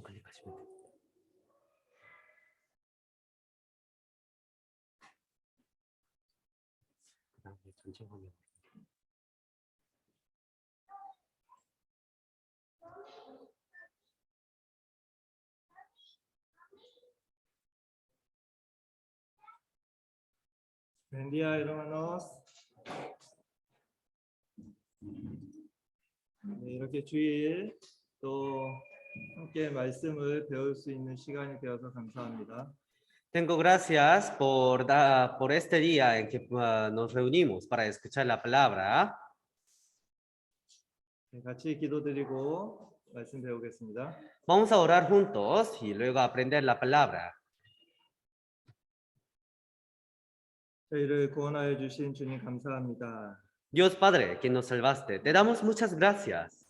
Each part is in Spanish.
클릭하시면 됩니다. 그다음에 전체 화면. Buen día, hermanos. 네, 이렇게 주일 또 함께 말씀을 배울 수 있는 시간이 되어서 감사합니다. Tengo gracias por este día en que nos reunimos para escuchar la palabra. 네, 같이 기도드리고 말씀 배우겠습니다. Vamos a orar juntos y luego aprender la palabra. 저희를 구원하여 주신 주님 감사합니다. Dios Padre, que nos salvaste, te damos muchas gracias.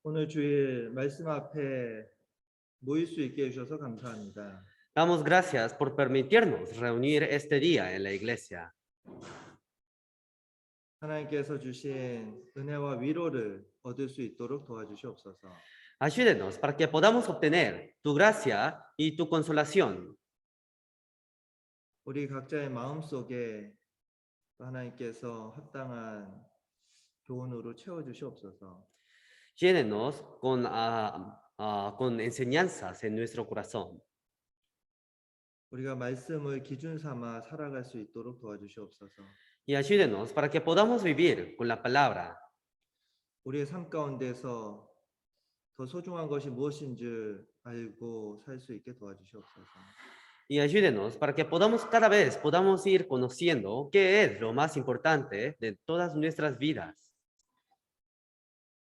오늘 주일 말씀 앞에 모일 수 있게 해주셔서 감사합니다. Damos gracias por permitirnos reunir este día en la iglesia. 하나님께서 주신 은혜와 위로를 얻을 수 있도록 도와주시옵소서. Ayúdenos para que podamos obtener tu gracia y tu consolación. 우리 각자의 마음 속에 하나님께서 합당한 교훈으로 채워주시옵소서. Llénenos con enseñanzas en nuestro corazón. 우리가 말씀을 기준 삼아 살아갈 수 있도록 도와주시옵소서. Y ayúdenos para que podamos vivir con la palabra. 우리의 삶 가운데서 더 소중한 것이 무엇인 줄 알고 살 수 있게 도와주시옵소서. Y ayúdenos para que cada vez podamos ir conociendo qué es lo más importante de todas nuestras vidas.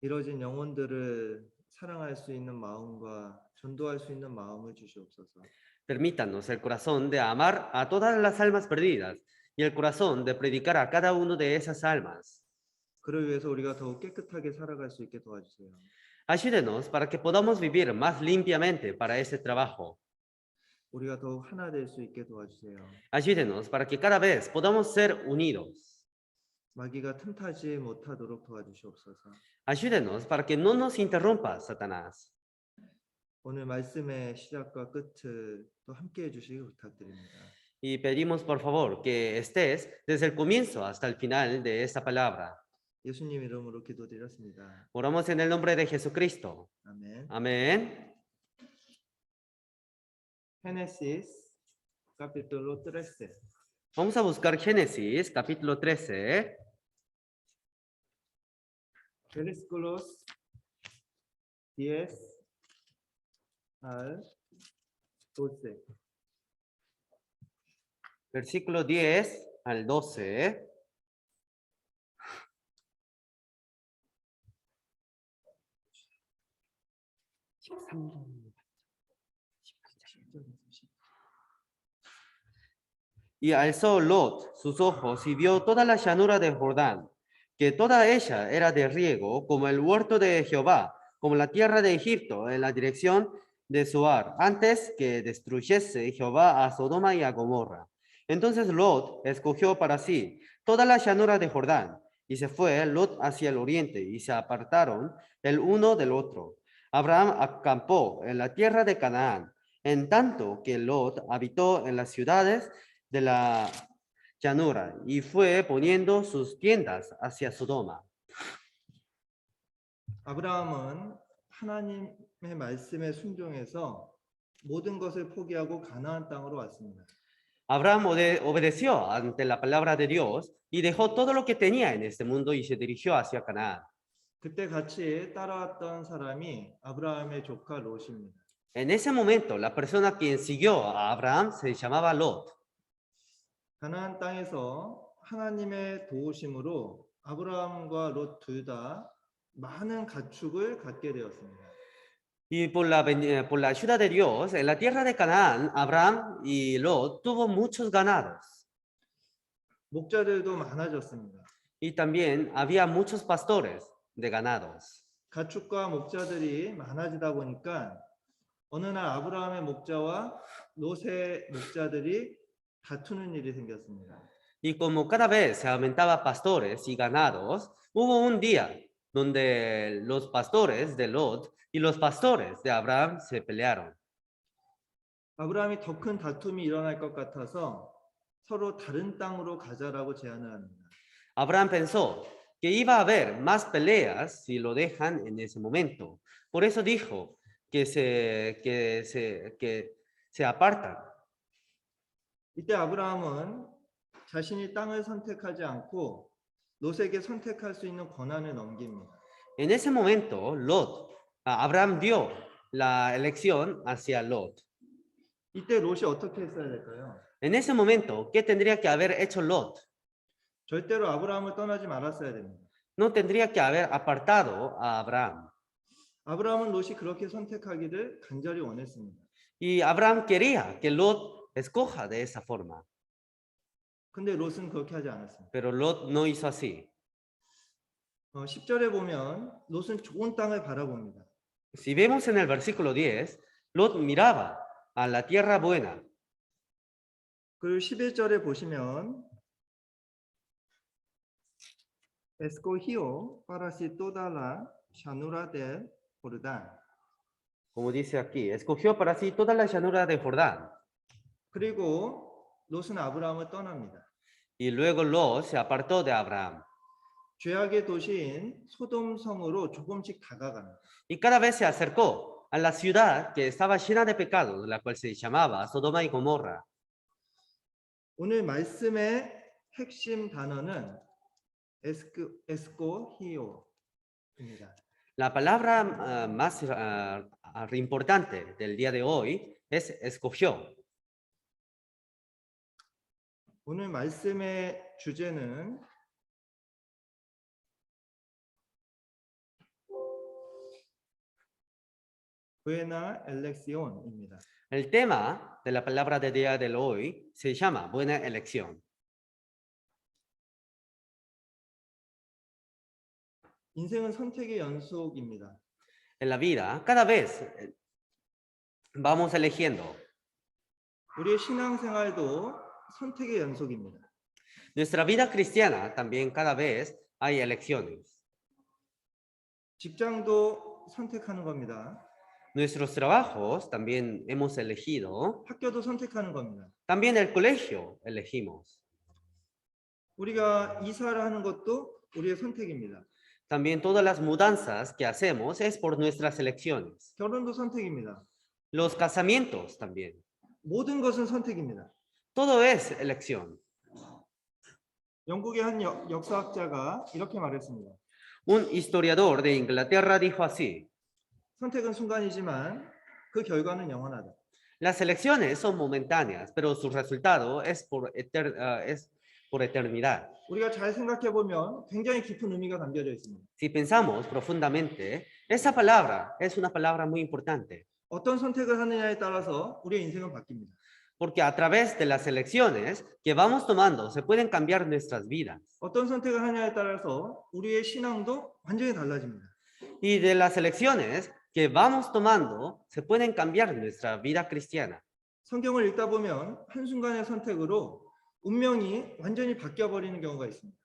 이뤄진 영혼들을 사랑할 수 있는 마음과 전도할 수 있는 마음을 주시옵소서. Permítanos el corazón de amar a todas las almas perdidas y el corazón de predicar a cada uno de esas almas. 그를 위해서 우리가 더욱 깨끗하게 살아갈 수 있게 도와주세요. Ayúdenos para que podamos vivir más limpiamente para ese trabajo. 우리가 더욱 하나 될 수 있게 도와주세요. Ayúdenos para que cada vez podamos ser unidos. 마귀가 틈타지 못하도록 도와주시옵소서. Ayúdenos para que no nos interrumpa Satanás. 오늘 말씀의 시작과 끝을 또 함께 해주시기 부탁드립니다. Y pedimos por favor que estés desde el comienzo hasta el final de esta palabra. 예수님 이름으로 기도드렸습니다. Oramos en el nombre de Jesucristo. 아멘. Amén. Génesis capítulo 13. Vamos a buscar Génesis capítulo 13. versículos 10 al 12. Versículo 10 al 12. Y alzó Lot sus ojos y vio toda la llanura de Jordán, que toda ella era de riego, como el huerto de Jehová, como la tierra de Egipto, en la dirección de Zoar, antes que destruyese Jehová a Sodoma y a Gomorra. Entonces Lot escogió para sí toda la llanura de Jordán, y se fue Lot hacia el oriente, y se apartaron el uno del otro. Abraham acampó en la tierra de Canaán, en tanto que Lot habitó en las ciudades de la llanura, y fue poniendo sus tiendas hacia Sodoma. 아브라함은 하나님의 말씀에 순종해서 모든 것을 포기하고 가나안 땅으로 왔습니다. Abraham obedeció ante la palabra de Dios y dejó todo lo que tenía en este mundo y se dirigió hacia Canaán. 그때 같이 따라왔던 사람이 아브라함의 조카 롯입니다. En ese momento, la persona quien siguió a Abraham se llamaba Lot. 가나안 땅에서 하나님의 도우심으로 아브라함과 롯 둘 다 많은 가축을 갖게 되었습니다. Y por la ayuda de Dios, en la tierra de Canaán, Abraham y Lot tuvo muchos ganados. 목자들도 많아졌습니다. Y también había muchos pastores de ganados. 가축과 목자들이 많아지다 보니까 어느 날 아브라함의 목자와 롯의 목자들이 다투는 일이 생겼습니다. Y como cada vez se aumentaba pastores y ganados, hubo un día donde los pastores de Lot y los pastores de Abraham se pelearon. 아브라함이 더 큰 다툼이 일어날 것 같아서 서로 다른 땅으로 가자라고 제안을 합니다. Abraham pensó que iba a haber más peleas si lo dejan en ese momento. Por eso dijo que se apartan. 이때 아브라함은 자신이 땅을 선택하지 않고 롯에게 선택할 수 있는 권한을 넘깁니다. En ese momento, Abraham dio la elección hacia Lot. 이때 롯이 어떻게 했어야 될까요? En ese momento, ¿qué tendría que haber hecho Lot? 절대로 아브라함을 떠나지 말았어야 됩니다. No tendría que haber apartado a Abraham. 아브라함은 롯이 그렇게 선택하기를 간절히 원했습니다. Y Abraham quería que Lot escoja de esa forma, 근데 롯은 그렇게 하지 않았습니다. pero Lot no hizo así. 10절에 보면 롯은 좋은 땅을 바라봅니다. Si vemos en el versículo 10, Lot miraba a la tierra buena. 그리고 11절에 보시면 escogió para sí toda la llanura del Jordán. Como dice aquí, escogió para sí toda la llanura de Jordán. 그리고 롯은 아브라함을 떠납니다. Y luego Lot se apartó de Abraham. 죄악의 도시인 소돔 성으로 조금씩 다가갑니다. Y cada vez se acercó a la ciudad que estaba llena de pecados, la cual se llamaba Sodoma y Gomorra. 오늘 말씀의 핵심 단어는 escogió입니다. La palabra más importante del día de hoy es escogió. 오늘 말씀의 주제는 buena elección입니다. El tema de la palabra de día de hoy se llama buena elección. 인생은 선택의 연속입니다. En la vida, cada vez vamos eligiendo. 우리의 신앙생활도 선택의 연속입니다. Nuestra vida cristiana también cada vez hay elecciones. 직장도 선택하는 겁니다. Nuestros trabajos también hemos elegido. 학교도 선택하는 겁니다. También el colegio elegimos. 우리가 이사를 하는 것도 우리의 선택입니다. También todas las mudanzas que hacemos es por nuestras elecciones. 결혼도 선택입니다. Los casamientos también. 모든 것은 선택입니다. Todo es elección. 영국의 한 역사학자가 이렇게 말했습니다. Un historiador de Inglaterra dijo así: 선택은 순간이지만 그 결과는 영원하다. las elecciones son momentáneas, pero su resultado es por eternidad. 우리가 잘 생각해 보면 굉장히 깊은 의미가 담겨져 있습니다. Si pensamos profundamente, esa palabra es una palabra muy importante, 어떤 선택을 하느냐에 따라서 우리의 인생은 바뀝니다. porque a través de las elecciones que vamos tomando se pueden cambiar nuestras vidas. 어떤 선택을 하냐에 따라서 우리의 신앙도 완전히 달라집니다. Y de las elecciones que vamos tomando se pueden cambiar nuestra vida cristiana. 성경을 읽다 보면 한순간의 선택으로 운명이 완전히 바뀌어 버리는 경우가 있습니다.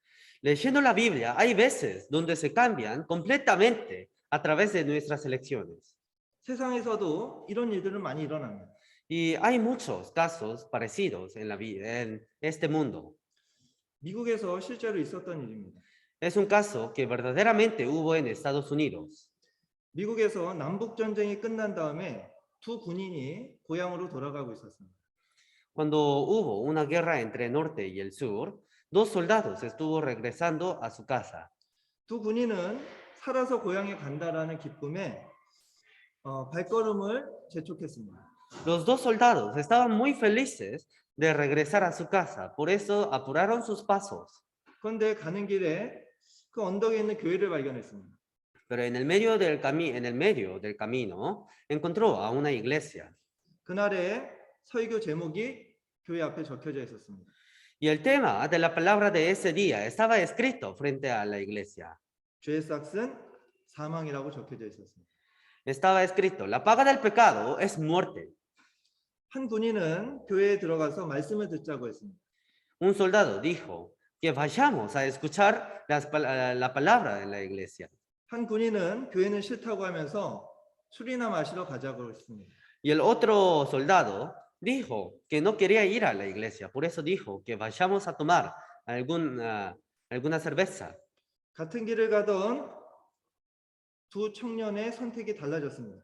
Leyendo la Biblia, hay veces donde se cambian completamente a través de nuestras elecciones. 세상에서도 이런 일들은 많이 일어납니다. Y hay muchos casos parecidos en este mundo. 미국에서 실제로 있었던 일입니다. Es un caso que verdaderamente hubo en Estados Unidos. 미국에서 남북 전쟁이 끝난 다음에 두 군인이 고향으로 돌아가고 있었습니다. Cuando hubo una guerra entre el norte y el sur, dos soldados estuvo regresando a su casa. 두 군인은 살아서 고향에 간다라는 기쁨에 발걸음을 재촉했습니다. Los dos soldados estaban muy felices de regresar a su casa, por eso apuraron sus pasos. 그런데 가는 길에 그 언덕에 있는 교회를 발견했습니다. Pero en el medio del camino encontró a una iglesia. 그날의 설교 제목이 교회 앞에 적혀져 있었습니다. Y el tema de la palabra de ese día estaba escrito frente a la iglesia. 죄의 삭은 사망이라고 적혀져 있었습니다. Estaba escrito: la paga del pecado es muerte. 한 군인은 교회에 들어가서 말씀을 듣자고 했습니다. Un soldado dijo que vayamos a escuchar la palabra de la iglesia. 한 군인은 교회는 싫다고 하면서 술이나 마시러 가자고 했습니다. Y el otro soldado dijo que no quería ir a la iglesia, por eso dijo que vayamos a tomar alguna cerveza. 같은 길을 가던 두 청년의 선택이 달라졌습니다.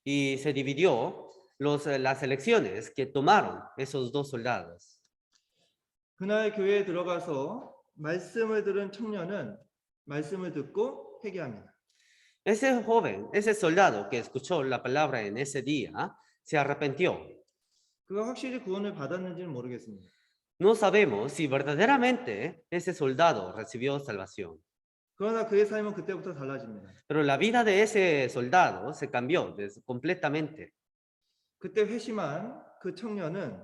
Y se dividió las elecciones que tomaron esos dos soldados. 그날 교회에 들어가서 말씀을 들은 청년은 말씀을 듣고 회개합니다. Ese joven, ese soldado que escuchó la palabra en ese día, se arrepintió. 그가 확실히 구원을 받았는지는 모르겠습니다. No sabemos si verdaderamente ese soldado recibió salvación, 그러나 그의 삶은 그때부터 달라집니다. pero la vida de ese soldado se cambió completamente. 그때 회심한 그 청년은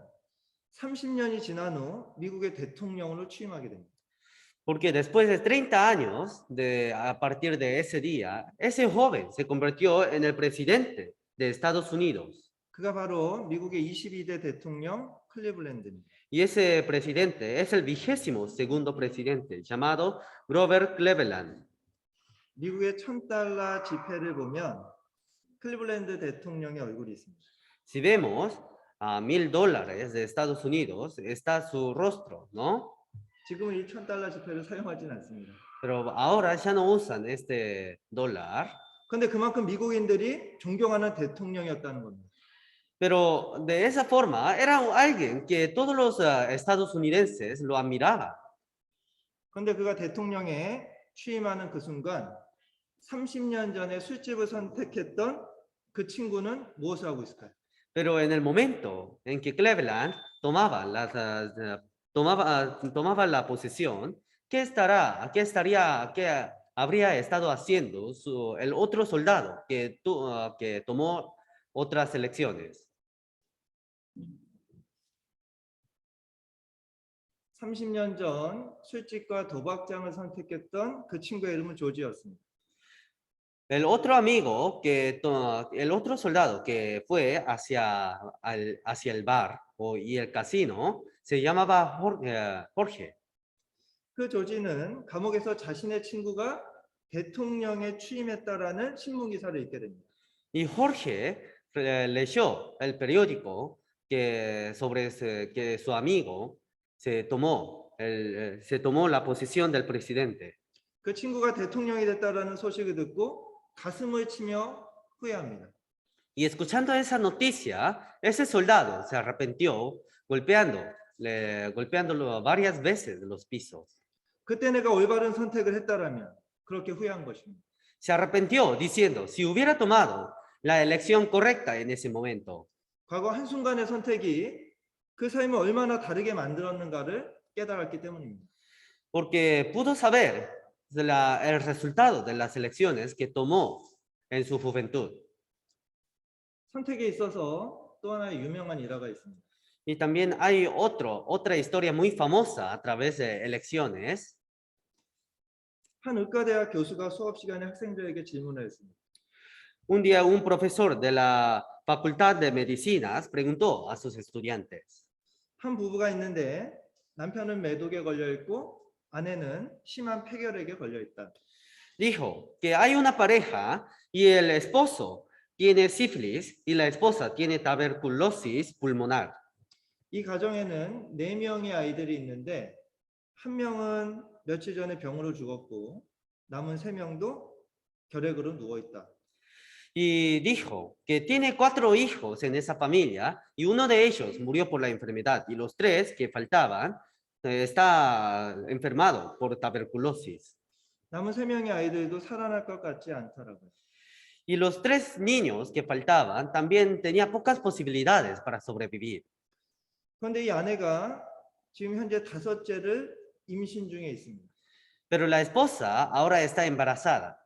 30년이 지난 후 미국의 대통령으로 취임하게 됩니다. Porque después de 30 años, a partir de ese día, ese joven se convirtió en el presidente de Estados Unidos. 그가 바로 미국의 22대 대통령 클리블랜드입니다. Y ese presidente es el 22º presidente, llamado Grover Cleveland. 미국의 $1000 지폐를 보면 클리블랜드 대통령의 얼굴이 있습니다. Si vemos a $1000 de Estados Unidos, está su rostro, ¿no? 지금은 이 $1000 지폐를 사용하지는 않습니다. Pero ahora ya no usan este dólar. 그런데 그만큼 미국인들이 존경하는 대통령이었다는 겁니다. Pero de esa forma era alguien que todos los estadounidenses lo admiraban. 그런데 그가 대통령에 취임하는 그 순간 30년 전에 술집을 선택했던 그 친구는 무엇을 하고 있을까요? Pero en el momento en que Cleveland tomaba la posesión, ¿qué habría estado haciendo el otro soldado que tomó otras elecciones? 30년 전 술집과 도박장을 선택했던 그 친구의 이름은 조지였습니다. El otro soldado que fue hacia el bar y el casino se llamaba Jorge. 그 조지는 감옥에서 자신의 친구가 대통령에 취임했다라는 신문 기사를 읽게 됩니다. Y Jorge leyó el periódico sobre que su amigo se tomó la posición del presidente. 그 친구가 대통령이 됐다라는 소식을 듣고 가슴을 치며 후회합니다. Y escuchando esa noticia, ese soldado se arrepintió golpeándolo varias veces en los pisos. 그때 내가 올바른 선택을 했다라면 그렇게 후회한 것입니다. Se arrepintió diciendo, si hubiera tomado la elección correcta en ese momento. 과거 한순간의 선택이 그 삶을 얼마나 다르게 만들었는가를 깨달았기 때문입니다. Porque pudo saber el resultado de las elecciones que tomó en su juventud. 선택에 있어서 또 하나의 유명한 일화가 있습니다. Y también hay otra historia muy famosa a través de elecciones. 한 의과대학 교수가 수업 시간에 학생들에게 질문을 했습니다. Un día un profesor de la Facultad de Medicinas preguntó a sus estudiantes. 한 부부가 있는데 남편은 매독에 걸려 있고 아내는 심한 폐결핵에 걸려 있다. Dijo que hay una pareja y el esposo tiene sífilis y la esposa tiene tuberculosis pulmonar. 이 가정에는 4명의 아이들이 있는데 한 명은 며칠 전에 병으로 죽었고 남은 3명도 결핵으로 누워 있다. Y dijo que tiene 4 hijos en esa familia y uno de ellos murió por la enfermedad y los 3 que faltaban está enfermado por tuberculosis. 남은 3명의 아이들도 살아날 것 같지 않더라고요. Y los 3 niños que faltaban también tenían pocas posibilidades para sobrevivir. 그런데 이 아내가 지금 현재 5째를 임신 중에 있습니다. Pero la esposa ahora está embarazada.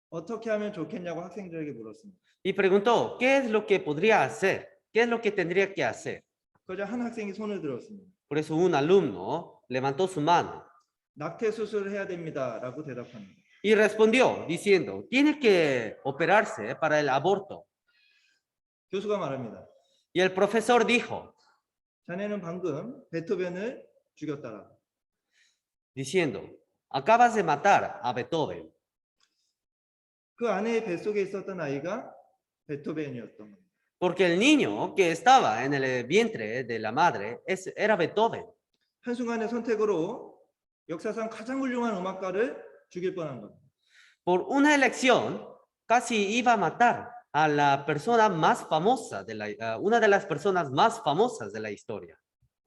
어떻게 하면 좋겠냐고 학생들에게 물었습니다. Y preguntó, ¿qué es lo que podría hacer? ¿Qué es lo que tendría que hacer? 그러자 한 학생이 손을 들었습니다. Por eso un alumno levantó su mano 낙태 수술을 해야 됩니다라고 대답합니다. y respondió diciendo, tiene que operarse para el aborto. 교수가 말합니다. Y el profesor dijo, 자네는 방금 베토벤을 죽였다라. diciendo, acabas de matar a Beethoven. 그 아내의 뱃속에 있었던 아이가 베토벤이었던 겁니다. Porque el niño que estaba en el vientre de la madre era Beethoven. 한순간의 선택으로 역사상 가장 훌륭한 음악가를 죽일 뻔한 겁니다. Por una elección, casi iba a matar a la persona más famosa, una de las personas más famosas de la historia.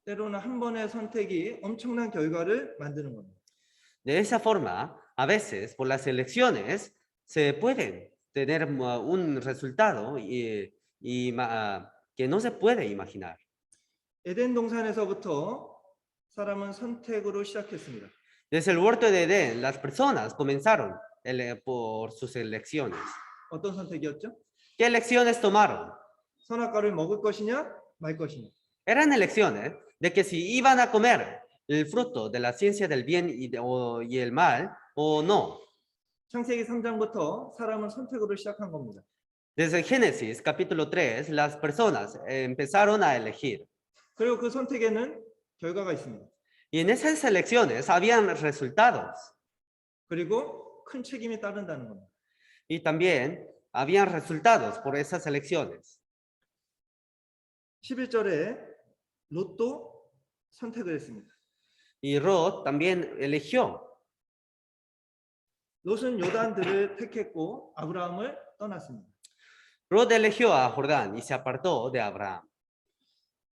때로는 한 번의 선택이 엄청난 결과를 만드는 겁니다. De esa forma, a veces, por las elecciones, se pueden tener un resultado que no se puede imaginar. 에덴 동산에서부터 사람은 선택으로 시작했습니다. Desde el huerto de Edén, las personas comenzaron por sus elecciones. 어떤 선택이었죠? ¿Qué elecciones tomaron? 선악과를 먹을 것이냐, 말 것이냐. Eran elecciones de que si iban a comer el fruto de la ciencia del bien y el mal o no. 창세기 3장부터 사람은 선택으로 시작한 겁니다. Desde Génesis capítulo 3, las personas empezaron a elegir. 그리고 그 선택에는 결과가 있습니다. Y en esas elecciones habían resultados. 그리고 큰 책임이 따른다는 겁니다. Y también habían resultados por esas elecciones. 11절에 롯도 선택을 했습니다. Y Lot también eligió. 롯은 요단들을 택했고 아브라함을 떠났습니다. Lot eligió a Jordán y se apartó de Abraham.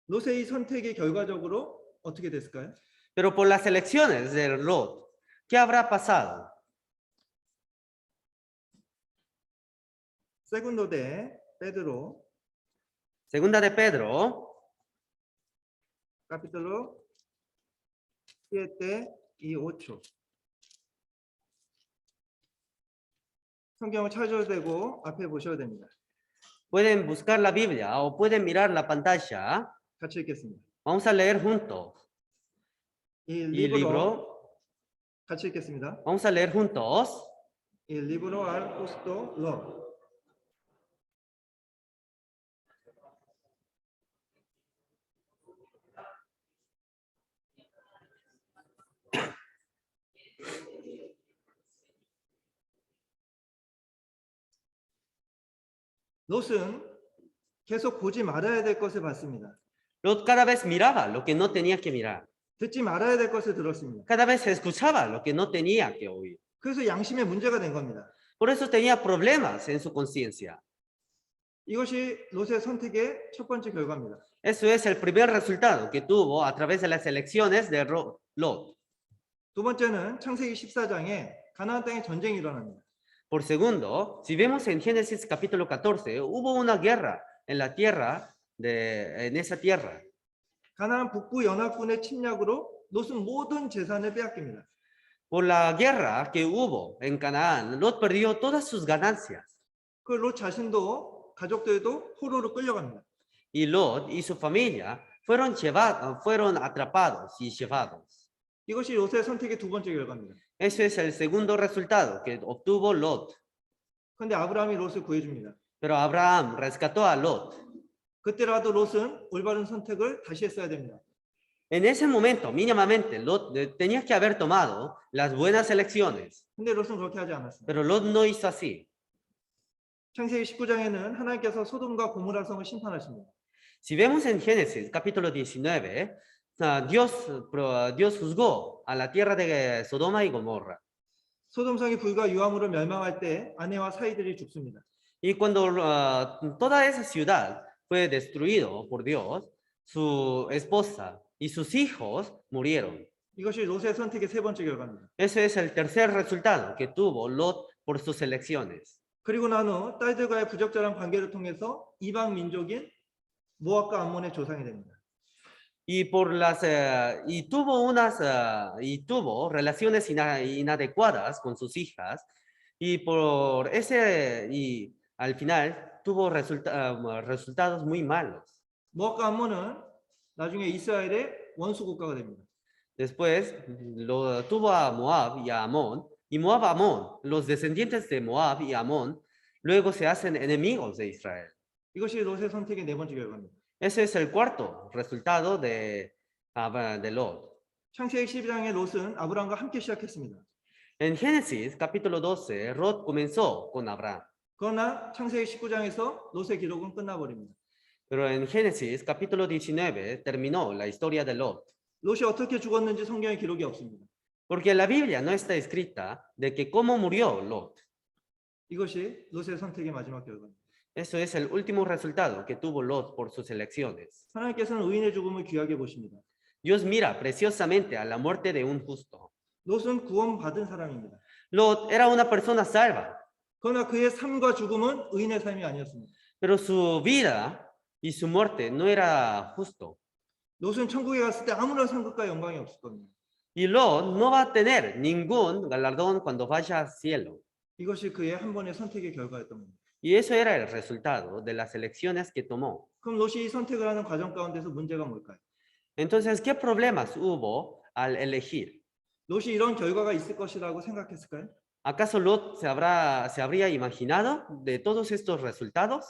롯의 이 선택이 결과적으로 어떻게 됐을까요? Pero por las elecciones de Lot, ¿qué habrá pasado? 세군도 대 베드로 Segunda de Pedro, capítulo 7 y 8. 성경을 찾아도 되고 앞에 보셔도 됩니다. pueden buscar la Biblia o pueden mirar la pantalla. 같이 읽겠습니다. Vamos a leer juntos. 이 Y libro libro, 같이 읽겠습니다. vamos a leer juntos. El libro al justo Lot. 롯은 계속 보지 말아야 될 것을 봤습니다. Lot cada vez miraba lo que no tenía que mirar. 듣지 말아야 될 것을 들었습니다. Cada vez escuchaba lo que no tenía que oír. 그래서 양심에 문제가 된 겁니다. Por eso tenía problemas en su conciencia. 이것이 롯의 선택의 첫 번째 결과입니다. Eso es el primer resultado que tuvo a través de las elecciones de Lot. 두 번째는 창세기 14장에 가나안 땅에 전쟁이 일어납니다. Por segundo, si vemos en Génesis capítulo 14, hubo una guerra en la tierra, en esa tierra. 가나안 북부 연합군의 침략으로 롯은 모든 재산을 빼앗깁니다. Por la guerra que hubo en Canaán, Lot perdió todas sus ganancias. 그 롯 자신도 가족들도 포로로 끌려갑니다. Y Lot y su familia fueron atrapados y llevados. 이것이 롯의 선택의 두 번째 결과입니다. Ese es el segundo resultado que obtuvo Lot. 그런데 아브라함이 롯을 구해줍니다. Pero Abraham rescató a Lot. 그때라도 롯은 올바른 선택을 다시 했어야 됩니다. En ese momento, mínimamente, Lot tenía que haber tomado las buenas elecciones. 근데 롯은 그렇게 하지 않았습니다. Pero Lot no hizo así. 창세기 19장에는 하나님께서 소돔과 고모라 성을 심판하십니다. Si vemos en Génesis capítulo 19, Dios juzgó a la tierra de Sodoma y Gomorra. 소돔 성이 불과 유황으로 멸망할 때 아내와 사이들이 죽습니다. Y cuando toda esa ciudad fue destruido por Dios, su esposa y sus hijos murieron. 이것이 롯의 선택의 세 번째 결과입니다. Ese es el tercer resultado que tuvo Lot por sus elecciones. 그리고 난 후 딸들과의 부적절한 관계를 통해서 이방 민족인 모압과 암몬의 조상이 됩니다. Y tuvo relaciones inadecuadas con sus hijas y al final tuvo resultados muy malos. 모압과 암몬은 나중에 이스라엘의 원수 국가가 됩니다. Después tuvo a Moab y a Amón, y Moab, Amón, los descendientes de Moab y Amón, luego se hacen enemigos de Israel. 이것이 롯의 선택의 네 번째 결과입니다. Ese es el cuarto resultado de Lot. 창세기 12장에 롯은 아브라함과 함께 시작했습니다. En Génesis capítulo 12, Lot comenzó con Abraham. 그러나 창세기 19장에서 롯의 기록은 끝나버립니다. Pero en Génesis capítulo 19 terminó la historia de Lot. 롯이 어떻게 죽었는지 성경에 기록이 없습니다. Porque en la Biblia no está escrita de que cómo murió Lot. 이것이 롯의 선택의 마지막 결과입니다. Eso es el último resultado que tuvo Lot por sus elecciones. 하나님께서는 의인의 죽음을 귀하게 보십니다. Dios mira preciosamente a la muerte de un justo. 롯은 구원받은 사람입니다. Lot era una persona salva, 그러나 그의 삶과 죽음은 의인의 삶이 아니었습니다. pero su vida y su muerte no era justo. 롯은 천국에 갔을 때 아무런 상급과 영광이 없을 겁니다. Y Lot no va a tener ningún galardón cuando vaya al cielo. 이것이 그의 한 번의 선택의 결과였던 겁니다. Y eso era el resultado de las elecciones que tomó. 그럼 롯이 이 선택을 하는 과정 가운데서 문제가 뭘까요? Entonces, ¿qué problemas hubo al elegir? 롯이 이런 결과가 있을 것이라고 생각했을까요? ¿Acaso Lot se habría imaginado de todos estos resultados?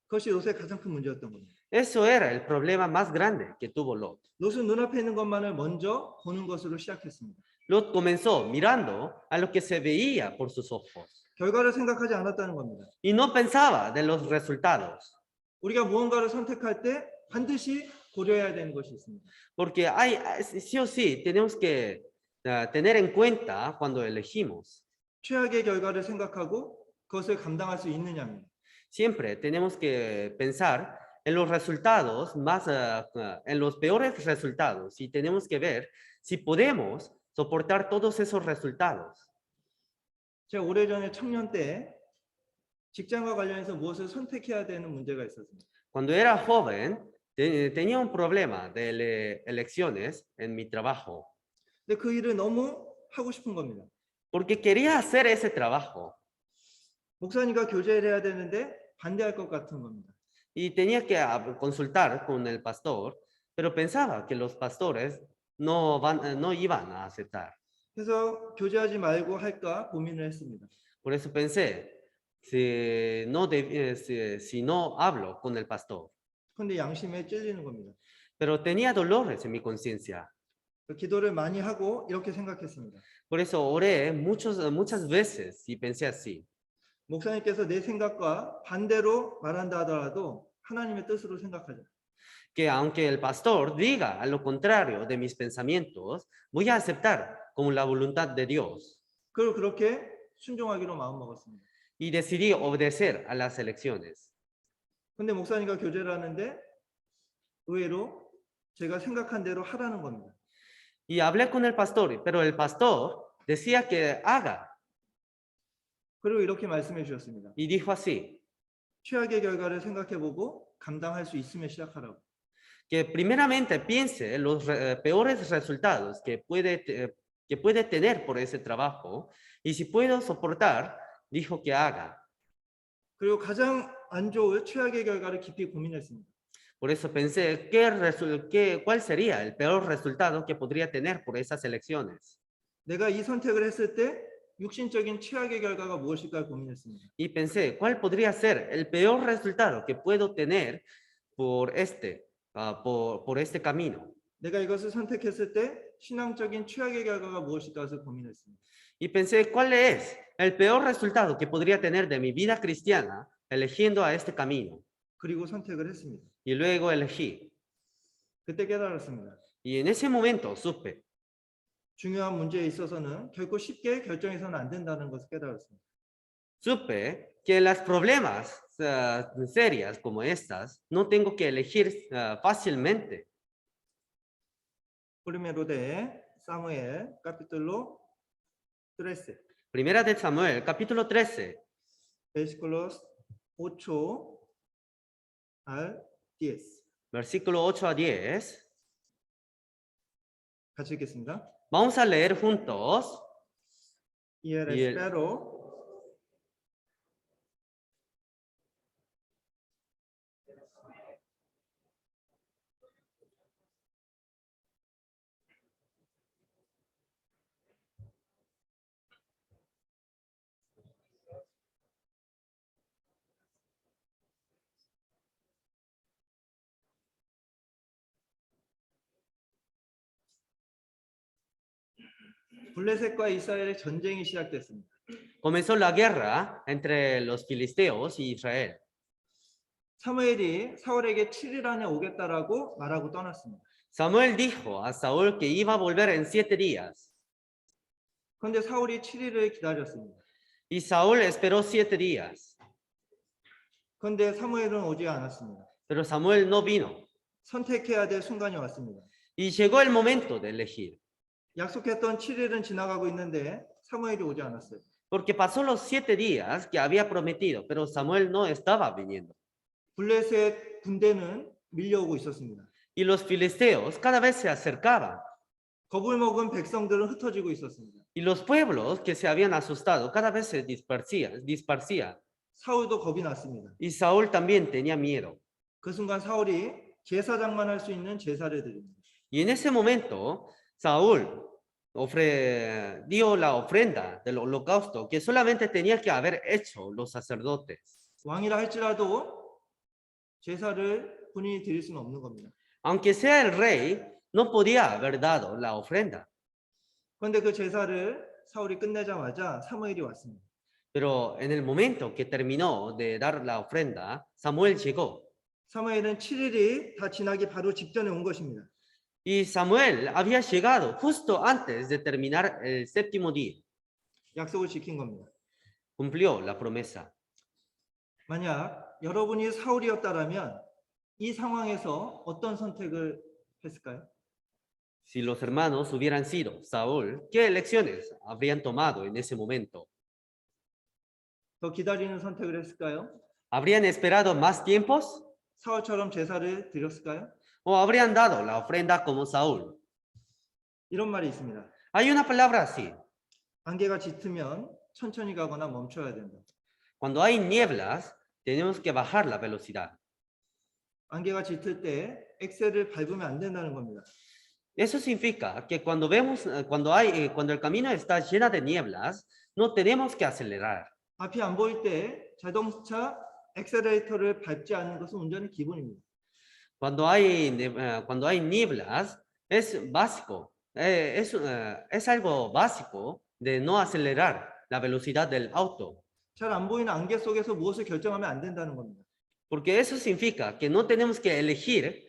그것이 롯의 가장 큰 문제였던 겁니다. Eso era el problema más grande que tuvo Lot. 롯은 눈앞에 있는 것만을 먼저 보는 것으로 시작했습니다. Lot comenzó mirando a lo que se veía por sus ojos 결과를 생각하지 않았다는 겁니다. y no pensaba de los resultados, 우리가 무언가를 선택할 때 반드시 고려해야 되는 것이 있습니다. porque sí o sí tenemos que tener en cuenta cuando elegimos. 최악의 결과를 생각하고 그것을 감당할 수 있느냐입니다. Siempre tenemos que pensar en los resultados en los peores resultados y tenemos que ver si podemos soportar todos esos resultados. 제가 오래전에 청년 때 직장과 관련해서 무엇을 선택해야 되는 문제가 있었습니다. Cuando era joven, tenía un problema de elecciones en mi trabajo, 근데 그 일을 너무 하고 싶은 겁니다. porque quería hacer ese trabajo 목사님과 교제를 해야 되는데 반대할 것 같은 겁니다. y tenía que consultar con el pastor, pero pensaba que los pastores no iban a aceptar. 그래서 교제하지 말고 할까 고민을 했습니다. Por eso pensé, si no hablo con el pastor. 그런데 양심에 찔리는 겁니다. Pero tenía dolores en mi conciencia. 기도를 많이 하고 이렇게 생각했습니다. Por eso oré muchas veces y pensé así. 목사님께서 내 생각과 반대로 말한다 하더라도 하나님의 뜻으로 생각하자. Que aunque el pastor diga a lo contrario de mis pensamientos, voy a aceptar como la voluntad de Dios. 그리고 그렇게 순종하기로 마음먹었습니다. Y decidí obedecer a las elecciones. 근데 목사님과 교제를 하는데 의외로 제가 생각한 대로 하라는 겁니다. Y hablé con el pastor, pero el pastor decía que haga. 그리고 이렇게 말씀해 주셨습니다. Y dijo así, 최악의 결과를 생각해보고 감당할 수 있으면 시작하라고. que primeramente piense en los peores resultados que puede tener por ese trabajo, y si puedo soportar, dijo que haga. 그리고 가장 안 좋은 최악의 결과를 깊이 고민했습니다. Por eso pensé, ¿cuál sería el peor resultado que podría tener por esas elecciones? 내가 이 선택을 했을 때 육신적인 최악의 결과가 무엇일까 고민했습니다. Y pensé, ¿cuál podría ser el peor resultado que puedo tener por este camino? 내가 이것을 선택했을 때 신앙적인 최악의 결과가 무엇일까 해서 고민했습니다. Y pensé, ¿cuál es el peor resultado que podría tener de mi vida cristiana eligiendo a este camino? 그리고 선택을 했습니다. Y luego elegí. 그때 깨달았습니다. Y en ese momento supe 중요한 문제에 있어서는 결코 쉽게 결정해서는 안 된다는 것을 깨달았습니다. Supe que en los problemas serias como estas no tengo que elegir fácilmente. 프리메로데 사무엘 capítulo 13 Primera de Samuel, capítulo 13, versículos 8 al 10 versículo 8 a 10. 같이 읽겠습니다. Vamos a leer juntos. Y el Y el- espero 블레셋과 이스라엘의 전쟁이 시작됐습니다. Comenzó la guerra entre los filisteos y Israel. 사무엘이 사울에게 7일 안에 오겠다라고 말하고 떠났습니다. Samuel dijo a Saúl que iba a volver en 7 días. 그런데 사울이 7일을 기다렸습니다. Y Saúl esperó 7 días. 그런데 사무엘은 오지 않았습니다. Pero Samuel no vino. 선택해야 될 순간이 왔습니다. Y llegó el momento de elegir. 약속했던 7일은 지나가고 있는데 사무엘이 오지 않았어요. Porque pasó los 7 días que había prometido, pero Samuel no estaba viniendo. 블레셋 군대는 밀려오고 있었습니다. Y los filisteos cada vez se acercaban. 겁을 먹은 백성들은 흩어지고 있었습니다. Y los pueblos que se habían asustado cada vez se dispersían. 사울도 겁이 났습니다. Y Saúl también tenía miedo. 그 순간 사울이 제사장만 할 수 있는 제사를 드립니다. Y en ese momento, Saúl dio la ofrenda del holocausto que solamente tenía que haber hecho los sacerdotes. 왕이라 할지라도 제사를 본인이 드릴 수는 없는 겁니다. Aunque sea el rey, no podía haber dado la ofrenda. 그런데 그 제사를 사울이 끝내자마자 사무엘이 왔습니다. Pero en el momento que terminó de dar la ofrenda, Samuel llegó. 사무엘은 7일이 다 지나기 바로 직전에 온 것입니다. Y Samuel había llegado justo antes de terminar el 7º día. 약속을 지킨 겁니다. Cumplió la promesa. 만약 여러분이 사울이었다라면 이 상황에서 어떤 선택을 했을까요? Si los hermanos hubieran sido Saúl, ¿qué elecciones habrían tomado en ese momento? 더 기다리는 선택을 했을까요? ¿Habrían esperado más tiempos? 사울처럼 제사를 드렸을까요? ¿O habrían dado la ofrenda como Saúl? 이런 말이 있습니다. Hay una palabra así. 안개가 짙으면 천천히 가거나 멈춰야 된다. Cuando hay nieblas, tenemos que bajar la velocidad. 안개가 짙을 때 엑셀을 밟으면 안 된다는 겁니다. Eso significa que cuando cuando el camino está lleno de nieblas, no tenemos que acelerar. 앞이 안 보일 때 자동차 엑셀레이터를 밟지 않는 것은 운전의 기본입니다. Cuando hay nieblas, es básico, es algo básico de no acelerar la velocidad del auto. 잘 안 보이는 안개 속에서 무엇을 결정하면 안 된다는 겁니다. Porque eso significa que no tenemos que elegir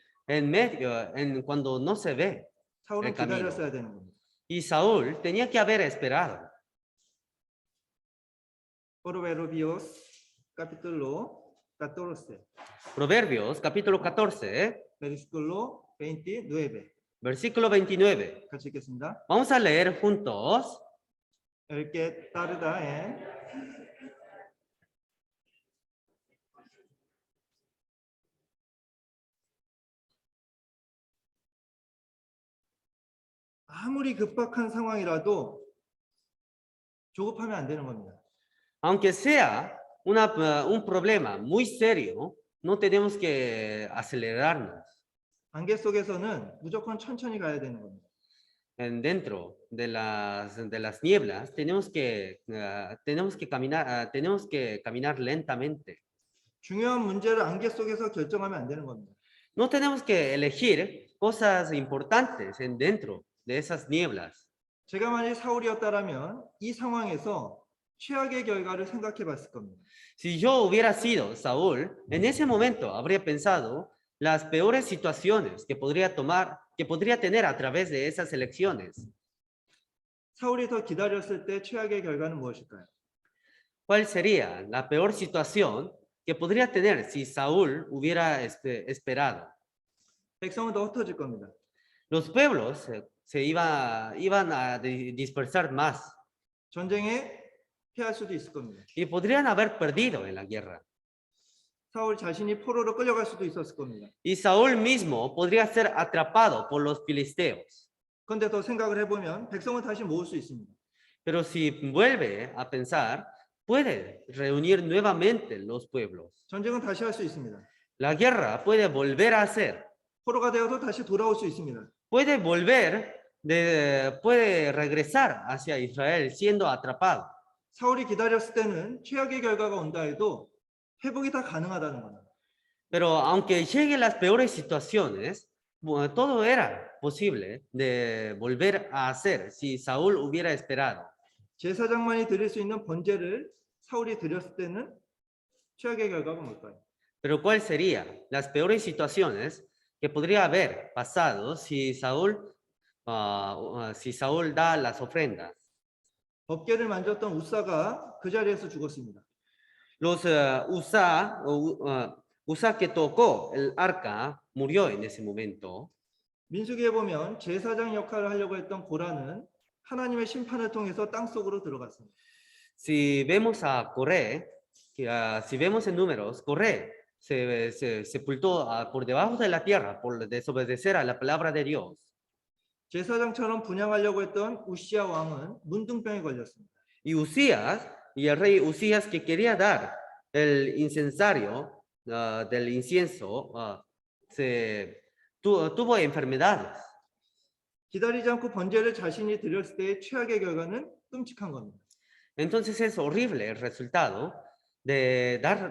cuando no se ve 사울은 el camino. 기다렸어야 되는 겁니다. Y Saúl tenía que haber esperado. Proverbios capítulo 14, Proverbios capítulo 14, versículo 29. versículo 29. 같이 읽겠습니다. Vamos a leer juntos. El que tarda en 아무리 급박한 상황이라도 조급하면 안 되는 겁니다. Aunque sea un problema muy serio, no tenemos que acelerarnos. 안개 속에서는 무조건 천천히 가야 되는 겁니다. Dentro de las nieblas tenemos que caminar lentamente. 중요한 문제를 안개 속에서 결정하면 안 되는 겁니다. No tenemos que elegir cosas importantes dentro de esas nieblas. 제가 만약 사울이었다라면 이 상황에서 최악의 결과를 생각해 봤을 겁니다. Si yo hubiera sido Saúl, en ese momento habría pensado las peores situaciones que podría tener a través de esas elecciones. 사울이 더 기다렸을 때 최악의 결과는 무엇일까요? ¿Cuál sería la peor situación que podría tener si Saúl hubiera esperado? 백성은 더 흩어질 겁니다. Los pueblos iban a dispersar más 전쟁에 패할 수도 있을 겁니다. y podrían haber perdido en la guerra. 사울 자신이 포로로 끌려갈 수도 있었을 겁니다. Y Saúl mismo podría ser atrapado por los filisteos. 그런데 더 생각을 해보면 백성은 다시 모을 수 있습니다. Pero si vuelve a pensar, puede reunir nuevamente los pueblos. 전쟁은 다시 할 수 있습니다. La guerra puede volver a ser. 포로가 되어도 다시 돌아올 수 있습니다. Puede regresar hacia Israel siendo atrapado. 사울이 기다렸을 때는 최악의 결과가 온다 해도 회복이 다 가능하다는 겁니다. Pero aunque lleguen las peores situaciones, todo era posible de volver a hacer si Saúl hubiera esperado. 제사장만이 드릴 수 있는 번제를 사울이 드렸을 때는 최악의 결과가 뭘까요? Pero ¿cuál sería las peores situaciones que podría haber pasado si si Saúl da las ofrendas? 법궤를 만졌던 우사가 그 자리에서 죽었습니다. Los Usa que tocó el arca murió en ese momento. 민수기에 보면 제사장 역할을 하려고 했던 고라는 하나님의 심판을 통해서 땅 속으로 들어갔습니다. Si vemos a Coré, si vemos en números, Coré se sepultó por debajo de la tierra por desobedecer a la palabra de Dios. 제사장처럼 분양하려고 했던 우시아 왕은 문둥병에 걸렸습니다. Y Usías, y el rey Usías que quería dar el incensario del incienso, tuvo enfermedades. 기다리지 않고 번제를 자신이 드렸을 때의 최악의 결과는 끔찍한 겁니다. Entonces es horrible el resultado de dar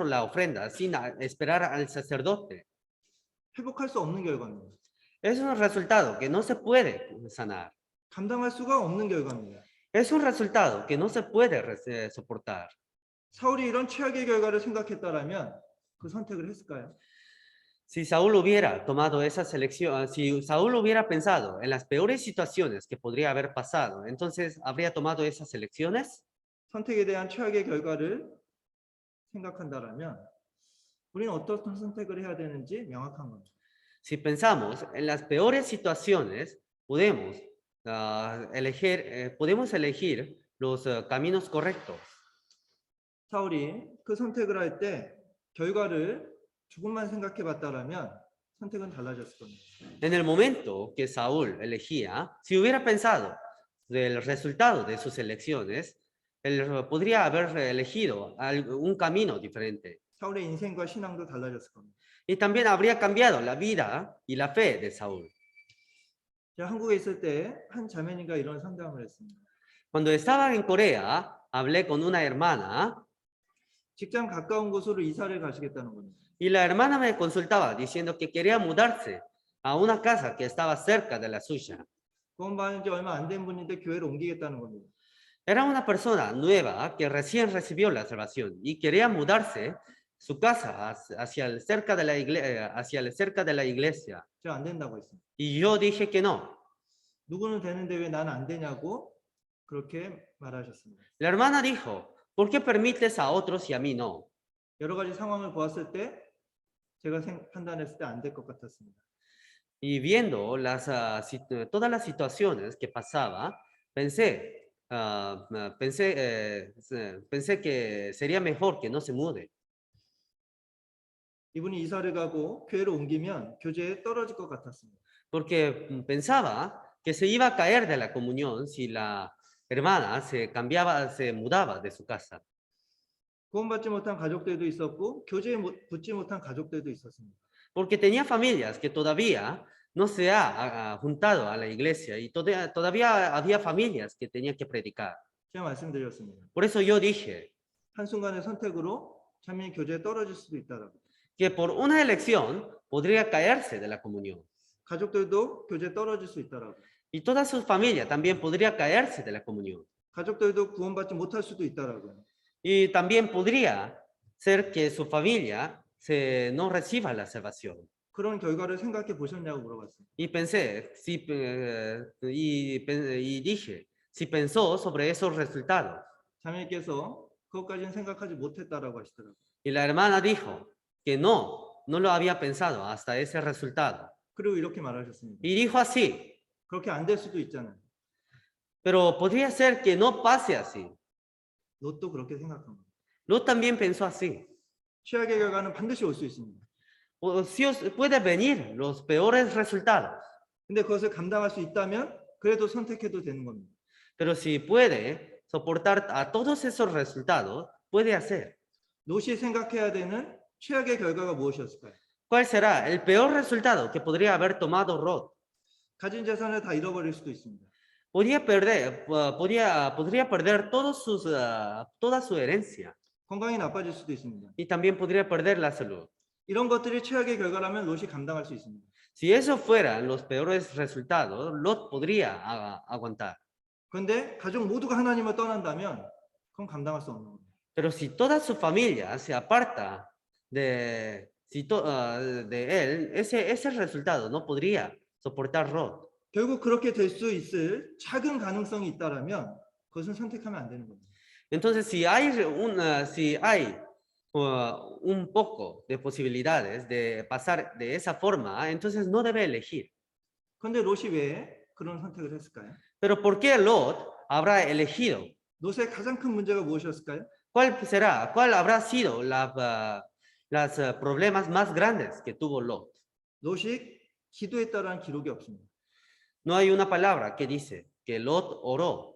la ofrenda sin esperar al sacerdote. 회복할 수 없는 결과입니다. Es un resultado que no se puede sanar. 감당할 수가 없는 결과입니다. Es un resultado que no se puede soportar. 사울이 이런 최악의 결과를 생각했다라면 그 선택을 했을까요? Si Saúl hubiera tomado esa selección, si Saúl hubiera pensado en las peores situaciones que podría haber pasado, entonces habría tomado esas elecciones. 선택에 대한 최악의 결과를 생각한다라면 우리는 어떤 선택을 해야 되는지 명확한 겁니다. Si pensamos en las peores situaciones, podemos elegir los caminos correctos. 사울이 그 선택을 할 때 결과를 조금만 생각해 봤다라면 선택은 달라졌을 겁니다. En el momento que Saúl elegía, si hubiera pensado del resultado de sus elecciones, él podría haber elegido un camino diferente. 사울의 인생과 신앙도 달라졌을 겁니다. Y también habría cambiado la vida y la fe de Saúl. 제가 한국에 있을 때 한 자매님과 이런 상담을 했습니다. Cuando estaba en Corea, hablé con una hermana 직장 가까운 곳으로 이사를 가시겠다는 겁니다. y la hermana me consultaba diciendo que quería mudarse a una casa que estaba cerca de la suya. 구원받은 지 얼마 안 된 분인데 교회를 옮기겠다는 겁니다. Era una persona nueva que recién recibió la salvación y quería mudarse su casa hacia el cerca de la iglesia. 제가 안 된다고 했습니다. Y yo dije que no. 누구는 되는데 왜 나는 안 되냐고 그렇게 말하셨습니다. La hermana dijo, ¿por qué permites a otros y a mí no? 여러 가지 상황을 보았을 때 제가 판단했을 때 안 될 것 같았습니다. Y viendo todas las situaciones que pasaba, pensé que sería mejor que no se mude. 이분이 이사를 가고 교회를 옮기면 교제에 떨어질 것 같았습니다. Porque pensaba que se iba a caer de la comunión si la hermana se mudaba de su casa. 구원받지 못한 가족들도 있었고 교제에 붙지 못한 가족들도 있었습니다. Porque tenía familias que todavía no se ha juntado a la iglesia y todavía había familias que tenían que predicar. 제가 말씀드렸습니다. Por eso yo dije 한순간의 선택으로 자매이 교제에 떨어질 수도 있다라고. que por una elección podría caerse de la comunión. 가족들도 교제에 떨어질 수 있다라고. Y toda su familia también podría caerse de la comunión. 가족들도 구원받지 못할 수도 있다라고. Y también podría ser que su familia no reciba la salvación. 그런 결과를 생각해 보셨냐고 물어봤습니다. Y pensé, y dije, si pensó sobre esos resultados. 자매께서 그것까지는 생각하지 못했다라고 하시더라고요. Y la hermana dijo que no lo había pensado hasta ese resultado. 그리고 이렇게 말하셨습니다. Y dijo así, 그렇게 안 될 수도 있잖아요. pero podría ser que no pase así. 롯도 그렇게 생각합니다. Lot también pensó así. 최악의 결과는 반드시 올 수 있습니다. O sí puede venir los peores resultados, 근데 그것을 감당할 수 있다면 그래도 선택해도 되는 겁니다. pero si puede soportar a todos esos resultados, puede hacer. 롯이 생각해야 되는 최악의 결과가 무엇이었을까요? ¿Cuál será el peor resultado que podría haber tomado Lot? 가진 재산을 다 잃어버릴 수도 있습니다. Podría perder toda su herencia 건강이 나빠질 수도 있습니다. y también podría perder la salud. 이런 것들이 최악의 결과라면 롯이 감당할 수 있습니다. Si eso fueran los peores resultados, Lot podría aguantar. 그런데 가족 모두가 하나님을 떠난다면 그건 감당할 수 없는 겁니다. Pero si toda su familia se aparta de él, ese resultado no podría soportar Lot. 결국 그렇게 될 수 있을 작은 가능성이 있다라면 그것은 선택하면 안 되는 겁니다. Entonces, si hay un poco de posibilidades de pasar de esa forma, entonces no debe elegir. 그런데 롯이 왜 그런 선택을 했을까요? Pero ¿por qué Lot habrá elegido? 롯의 가장 큰 문제가 무엇이었을까요? ¿Cuál habrá sido los problemas más grandes que tuvo Lot? 롯이 기도했다라는 기록이 없습니다. No hay una palabra que dice que Lot oró.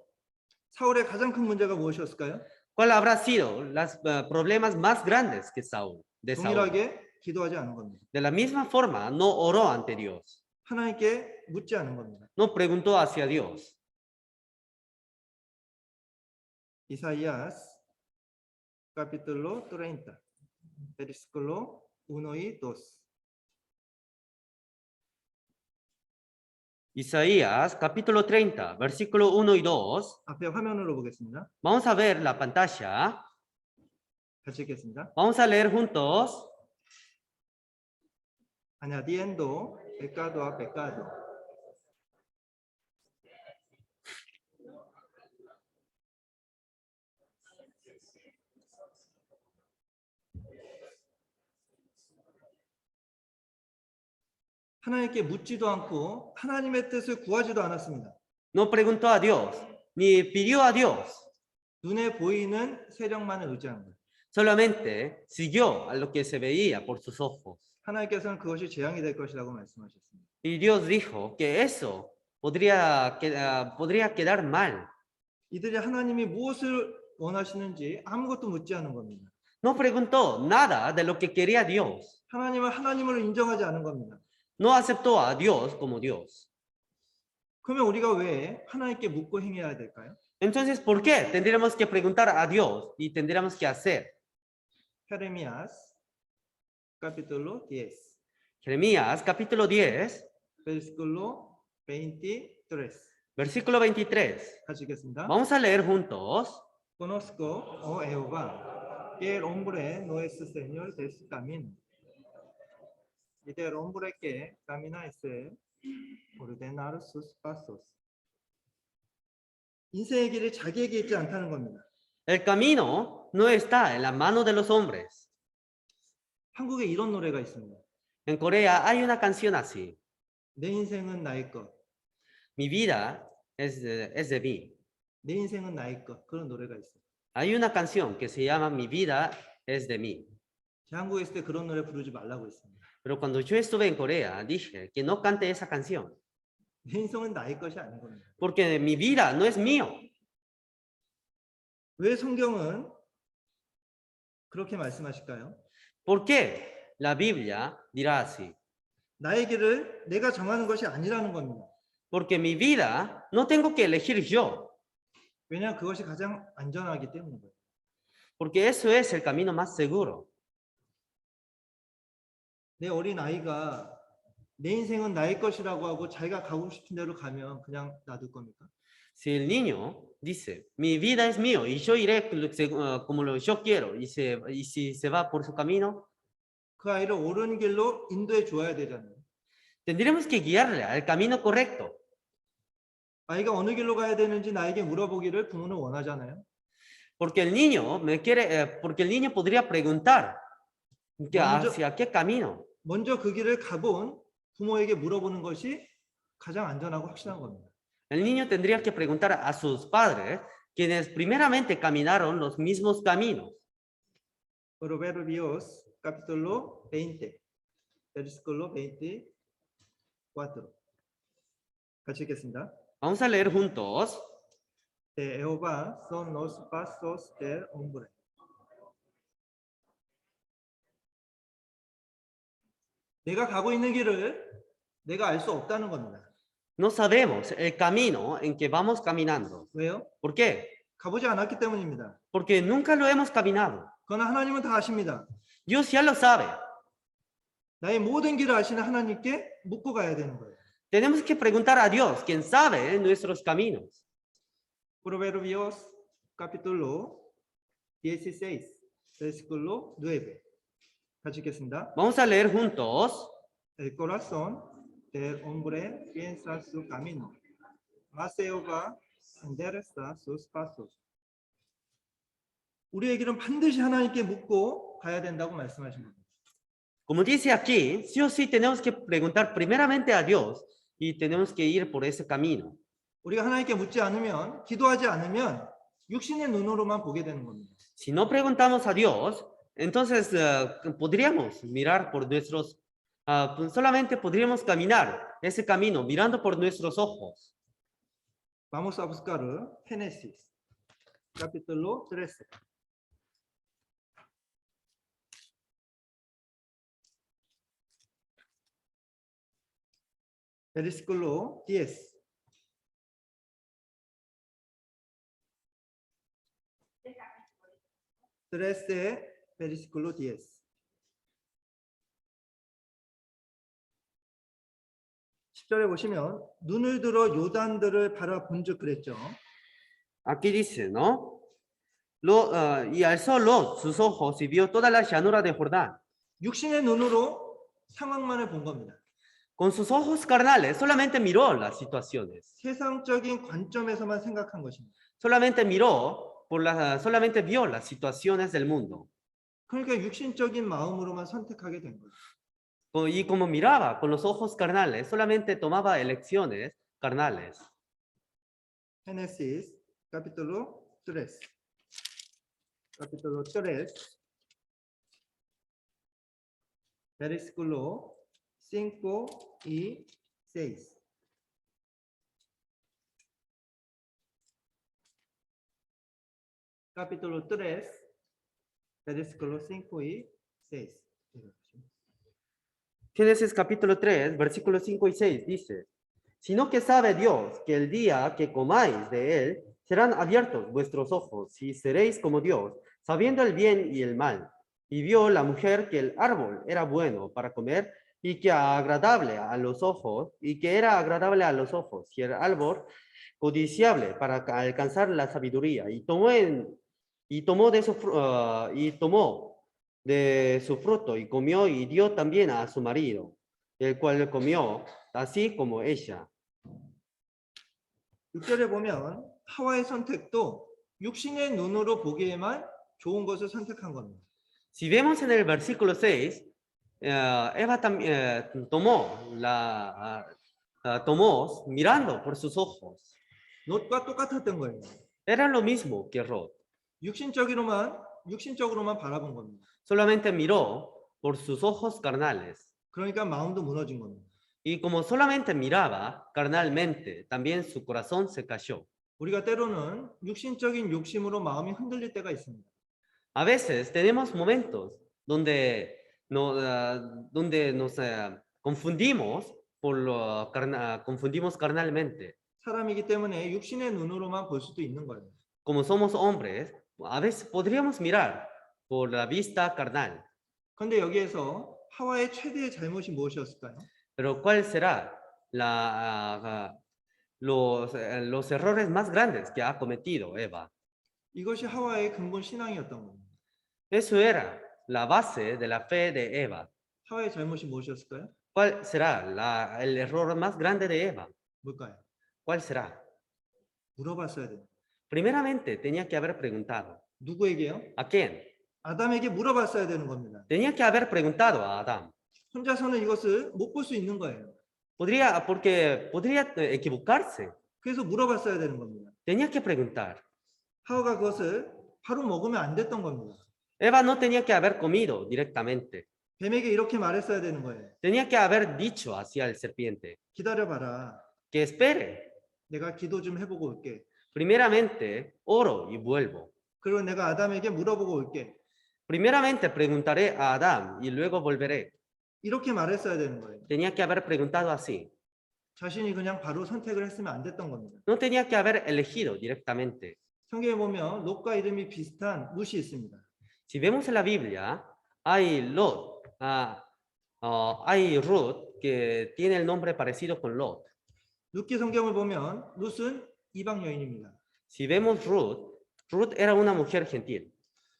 사울의 가장 큰 문제가 무엇이었을까요? ¿Cuál habrá sido los problemas más grandes de Saúl? 동일하게 기도하지 않은 겁니다. De la misma forma, no oró ante Dios. 하나님께 묻지 않은 겁니다. No preguntó hacia Dios. Isaías capítulo 30, versículo 1 y 2. Isaías capítulo 30, versículo 1 y 2. 앞에 화면으로 보겠습니다. Vamos a ver la pantalla. 같이 읽겠습니다. Vamos a leer juntos. añadiendo pecado a pecado. 하나님께 묻지도 않고 하나님의 뜻을 구하지도 않았습니다. No preguntó a Dios, ni pidió a Dios. 눈에 보이는 세력만을 의지한 거예요. Solamente siguió a lo que se veía por sus ojos. 하나님께서는 그것이 재앙이 될 것이라고 말씀하셨습니다. Y Dios dijo que eso podría quedar mal. 이들이 하나님이 무엇을 원하시는지 아무것도 묻지 않은 겁니다. No preguntó nada de lo que quería Dios. 하나님을 하나님으로 인정하지 않은 겁니다. No aceptó a Dios como Dios. 그러면 우리가 왜 하나님께 묻고 행해야 될까요? Entonces, ¿por qué tendríamos que preguntar a Dios y tendríamos que hacer? Jeremías capítulo 10, Jeremías capítulo 10, versículo 23. versículo 23. 같이 읽겠습니다. Vamos a leer juntos. Conozco, oh Jehová, que el hombre no es señor de su camino. Y del hombre que camina es ordenar sus pasos. 인생의 길이 자기에게 있지 않다는 겁니다. El camino no está en la mano de los hombres. 한국에 이런 노래가 있습니다. En Corea hay una canción así. 내 인생은 나의 것. Mi vida es de mí. 내 인생은 나의 것. 그런 노래가 있어요. Hay una canción que se llama Mi vida es de mí. 제가 한국에 있을 때 그런 노래 부르지 말라고 했습니다. Pero cuando yo estuve en Corea, dije que no cante esa canción. 내 인생은 나의 것이 아닌 겁니다. Porque mi vida no es mío. 왜 성경은 그렇게 말씀하실까요? ¿Por qué la Biblia dirá así? 나의 길을 내가 정하는 것이 아니라는 겁니다. Porque mi vida no tengo que elegir yo. 왜냐하면 그것이 가장 안전하기 때문이에요. Porque eso es el camino más seguro. 내 어린 아이가 내 인생은 나의 것이라고 하고 자기가 가고 싶은 대로 가면 그냥 놔둘 겁니까? Si el niño dice, mi vida es mío y yo iré como yo quiero, y si se va por su camino, 그 아이를 옳은 길로 인도해 줘야 되잖아요. tendremos que guiarle al camino correcto. 아이가 어느 길로 가야 되는지 나에게 물어보기를 부모는 원하잖아요. Porque el niño podría preguntar hacia qué camino. 먼저 그 길을 가본 부모에게 물어보는 것이 가장 안전하고 확실한 겁니다. El niño tendría que preguntar a sus padres, quienes primeramente caminaron los mismos caminos. Proverbios capítulo 20, versículo 24. 같이 읽겠습니다. Vamos a leer juntos. De Jehová son los pasos del hombre. 내가 가고 있는 길을 내가 알 수 없다는 겁니다. No sabemos el camino en que vamos caminando. 왜요? ¿Por qué? 가보지 않았기 때문입니다. Porque nunca lo hemos caminado. 그러나 하나님은 다 아십니다. Dios ya lo sabe. 나의 모든 길을 아시는 하나님께 묻고 가야 되는 거예요. Tenemos que preguntar a Dios, quien sabe nuestros caminos. Proverbios capítulo 16, versículo 9. 같이 읽겠습니다. Vamos a leer juntos. El corazón del hombre piensa su camino, mas Jehová endereza sus pasos. 우리의 길은 반드시 하나님께 묻고 가야 된다고 말씀하신 겁니다. Como dice aquí, sí o sí tenemos que preguntar primeramente a Dios y tenemos que ir por ese camino. 우리가 하나님께 묻지 않으면, 기도하지 않으면 육신의 눈으로만 보게 되는 겁니다. Si no preguntamos a Dios, entonces podríamos mirar por nuestros, solamente podríamos caminar ese camino mirando por nuestros ojos. Vamos a buscar Génesis, capítulo 13. Versículo 10. 13, versículo 10. 10절에 보시면 눈을 들어 요단들을 바라본즉 그랬죠. Aquí dice, ¿no? Y alzó Lot sus ojos y vio toda la llanura de Jordán. 육신의 눈으로 상황만을 본 겁니다. Con sus ojos carnales solamente miró las situaciones. 세상적인 관점에서만 생각한 것입니다. Solamente miró solamente vio las situaciones del mundo. 그러니까 육신적인 마음으로만 선택하게 된 거죠. Y como miraba con los ojos carnales, solamente tomaba elecciones carnales. Génesis, capítulo 3. Capítulo 3. Versículo 5 y 6. Capítulo 3, versículo 5 y 6. Génesis capítulo 3, versículos 5 y 6 dice, sino que sabe Dios que el día que comáis de él, serán abiertos vuestros ojos y seréis como Dios, sabiendo el bien y el mal. Y vio la mujer que el árbol era bueno para comer y que agradable a los ojos, y que era agradable a los ojos, y el árbol codiciable para alcanzar la sabiduría, y tomó de su fruto y comió y dio también a su marido, el cual comió así como ella. 6절에 보면 하와의 선택도 육신의 눈으로 보기에만 좋은 것을 선택한 겁니다. Si vemos en el versículo 6, Eva tomó mirando por sus ojos. 롯과 똑같았던 거예요. Era lo mismo que Lot. 육신적으로만 바라본 겁니다. Solamente miró por sus ojos carnales. 그러니까 마음도 무너진 겁니다. Y como solamente miraba carnalmente, también su corazón se cayó. 우리가 때로는 육신적인 욕심으로 마음이 흔들릴 때가 있습니다. A veces tenemos momentos donde nos confundimos confundimos carnalmente. 사람이기 때문에 육신의 눈으로만 볼 수도 있는 거예요. Como somos hombres, a veces podríamos mirar por la vista carnal. 그런데 여기에서 하와의 최대의 잘못이 무엇이었을까요? Pero ¿cuál será los errores más grandes que ha cometido Eva? 이것이 하와의 근본 신앙이었던 겁니다. Eso era la base de la fe de Eva. 하와의 잘못이 무엇이었을까요? ¿Cuál será el error más grande de Eva? 뭘까요? ¿Cuál será? 물어봤어야 돼요. Primeramente, tenía que haber preguntado. 누구에게요? ¿A quién? 아담에게 물어봤어야 되는 겁니다. Tenía que haber preguntado a Adán. 혼자서는 이것을 못 볼 수 있는 거예요. Porque podría equivocarse. 그래서 물어봤어야 되는 겁니다. Tenía que preguntar. 하와가 그것을 바로 먹으면 안 됐던 겁니다. Eva no tenía que haber comido directamente. 뱀에게 이렇게 말했어야 되는 거예요. Tenía que haber dicho hacia el serpiente 기다려봐라. que espere. 내가 기도 좀 해보고 올게. Primeramente, oro y vuelvo. 그리고 내가 아담에게 물어보고 올게. Primeramente preguntaré a Adán y luego volveré. 이렇게 말했어야 되는 거예요. Tenía que haber preguntado así. 자신이 그냥 바로 선택을 했으면 안 됐던 겁니다. No tenía que haber elegido directamente. 성경에 보면 롯과 이름이 비슷한 룻이 있습니다. Si vemos en la Biblia, hay Lot, hay Ruth que tiene el nombre parecido con Lot. 룻기 성경을 보면 룻은 이방 여인입니다. Si vemos Ruth, Ruth era una mujer gentil,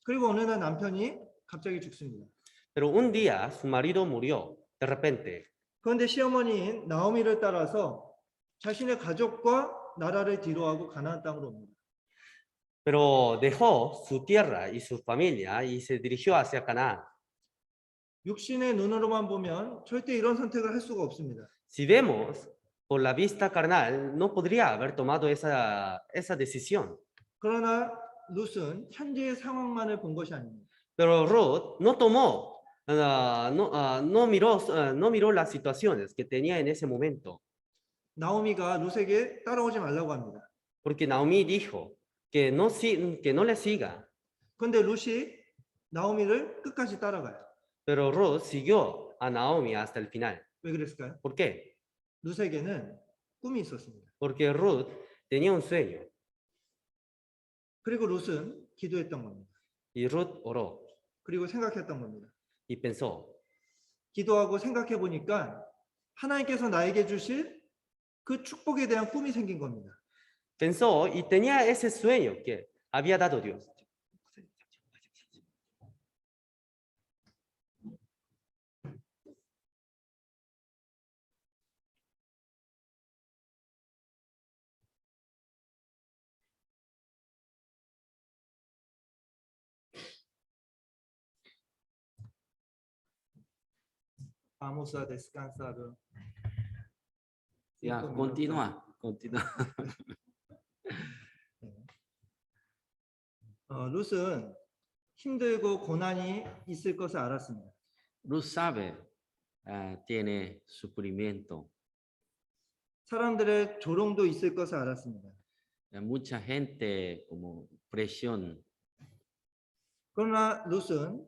그리고 어느 날 남편이 갑자기 죽습니다. pero un día su marido murió de repente. 그런데 시어머니인 나오미를 따라서 자신의 가족과 나라를 뒤로하고 가나안 땅으로 옵니다. Pero dejó su tierra y su familia y se dirigió hacia Canaán. 육신의 눈으로만 보면 절대 이런 선택을 할 수가 없습니다. Si vemos por la vista carnal, no podría haber tomado esa decisión. 그러나 룻은 현재의 상황만을 본 것이 아닙니다. Pero Ruth no tomó, no miró las situaciones que tenía en ese momento. 나오미가 룻에게 따라오지 말라고 합니다. Porque Naomi dijo que no le siga. 그런데 룻이 나오미를 끝까지 따라가요. Pero Ruth siguió a Naomi hasta el final. 왜 그랬을까요? ¿Por qué? 룻에게는 꿈이 있었습니다. Porque Ruth tenía un sueño 그리고 룻은 기도했던 겁니다. y Ruth oró 그리고 생각했던 겁니다. y pensó, 기도하고 생각해 보니까 하나님께서 나에게 주실 그 축복에 대한 꿈이 생긴 겁니다. pensó y tenía ese sueño que había dado Dios. Vamos a descansar. Ya, 5 continúa. 룻은 힘들고 고난이 있을 것을 알았습니다. Ruth sabe, tiene sufrimiento. 사람들의 조롱도 있을 것을 알았습니다. Mucha gente como presión. 그러나 룻은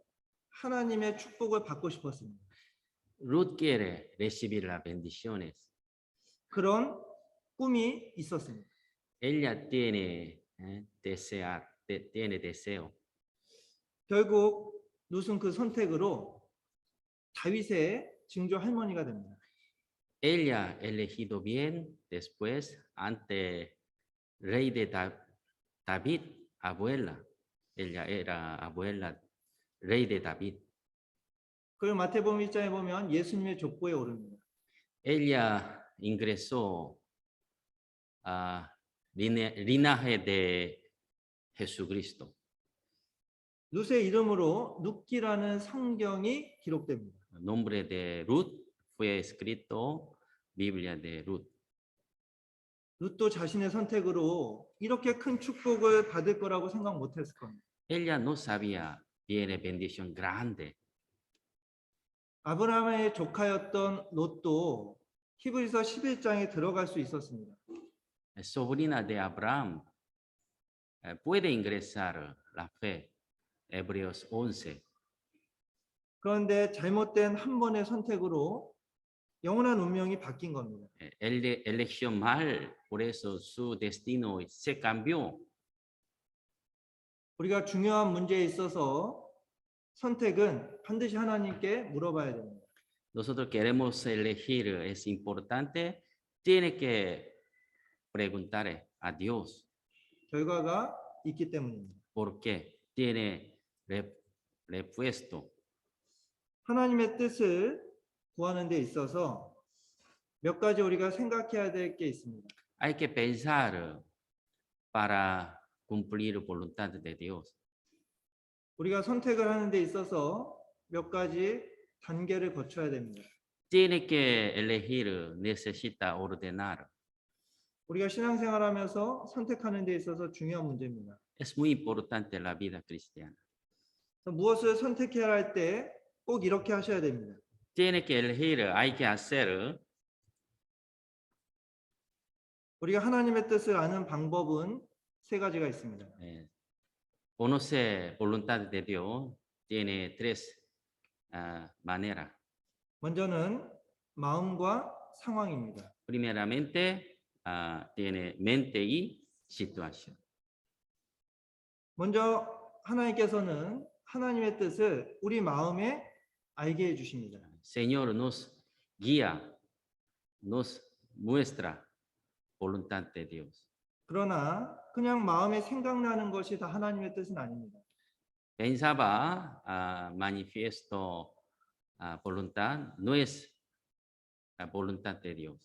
하나님의 축복을 받고 싶었습니다. Ruth quiere recibir las bendiciones. 그런 꿈이 있었습니다. Ella tiene tiene deseo. 결국 룻은 그 선택으로 다윗의 증조 할머니가 됩니다. Ella elegido bien después ante rey de David, abuela. Ella era abuela, rey de David. 그리고 마태복음 1장에 보면 예수님의 족보에 오릅니다. Ella ingresó a linaje de Jesucristo. 룻의 이름으로 룻기라는 성경이 기록됩니다. El nombre de Ruth fue escrito Biblia de Ruth. 룻도 자신의 선택으로 이렇게 큰 축복을 받을 거라고 생각 못했을 겁니다. Ella no sabía tiene bendición grande. 아브라함의 조카였던 롯도 히브리서 11장에 들어갈 수 있었습니다. Sobrina de Abraham puede ingresar la fe. Hebreos 11. 그런데 잘못된 한 번의 선택으로 영원한 운명이 바뀐 겁니다. Él eligió mal, por eso su destino se cambió. 우리가 중요한 문제에 있어서 선택은 반드시 하나님께 물어봐야 됩니다. Nosotros queremos elegir, es importante, tiene que preguntar a Dios 결과가 있기 때문입니다. por qué tiene repuesto. 하나님의 뜻을 구하는 데 있어서 몇 가지 우리가 생각해야 될 게 있습니다. Hay que pensar para cumplir la voluntad de Dios. 우리가 선택을 하는 데 있어서 몇 가지 단계를 거쳐야 됩니다. Tiene que elegir, necesita ordenar. 우리가 신앙생활하면서 선택하는 데 있어서 중요한 문제입니다. Es muy importante la vida cristiana. 무엇을 선택해야 할 때 꼭 이렇게 하셔야 됩니다. Tiene que elegir, hay que hacer. 우리가 하나님의 뜻을 아는 방법은 세 가지가 있습니다. Conoce voluntad de Dios, tiene tres maneras. 먼저는 마음과 상황입니다. Primeramente, tiene mente y situación. 먼저 하나님께서는 하나님의 뜻을 우리 마음에 알게 해주십니다. Señor nos guía, nos muestra voluntad de Dios. 그러나 그냥 마음에 생각나는 것이 다 하나님의 뜻은 아닙니다. Pensaba manifiesto voluntad, no es la voluntad de Dios.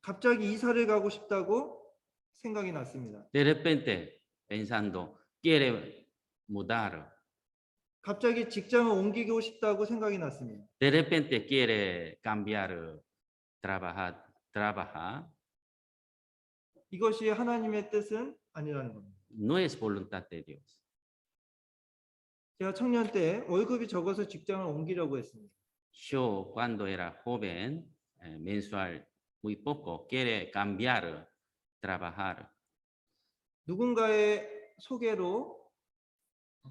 갑자기 이사를 가고 싶다고 생각이 났습니다. De repente, pensando, quiere mudar. 갑자기 직장을 옮기고 싶다고 생각이 났습니다. De repente quiere cambiar, trabajar. 이것이 하나님의 뜻은 아니라는 겁니다. No es voluntad de Dios. 제가 청년 때 월급이 적어서 직장을 옮기려고 했습니다. Yo cuando era joven, mensual muy poco, quiere cambiar, trabajar. 누군가의 소개로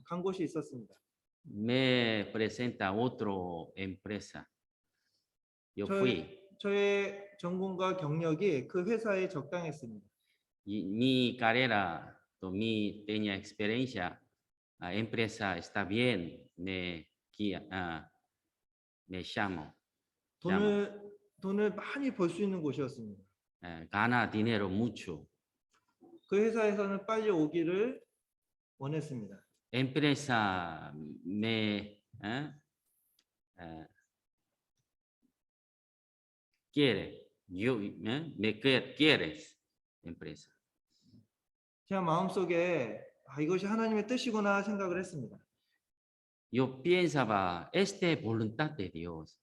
간 곳이 있었습니다. Me presenta otro empresa. Yo fui. 저의 전공과 경력이 그 회사에 적당했습니다. Y mi carrera, tenía experiencia, la empresa está bien, me llamo, 돈을 많이 벌 수 있는 곳이었습니다. gana dinero mucho. 그 회사에서는 빨리 오기를 원했습니다. Empresa quiere, me quieres, empresa. 제가 마음속에 이것이 하나님의 뜻이구나 생각을 했습니다. Yo pensaba, esta es voluntad de Dios.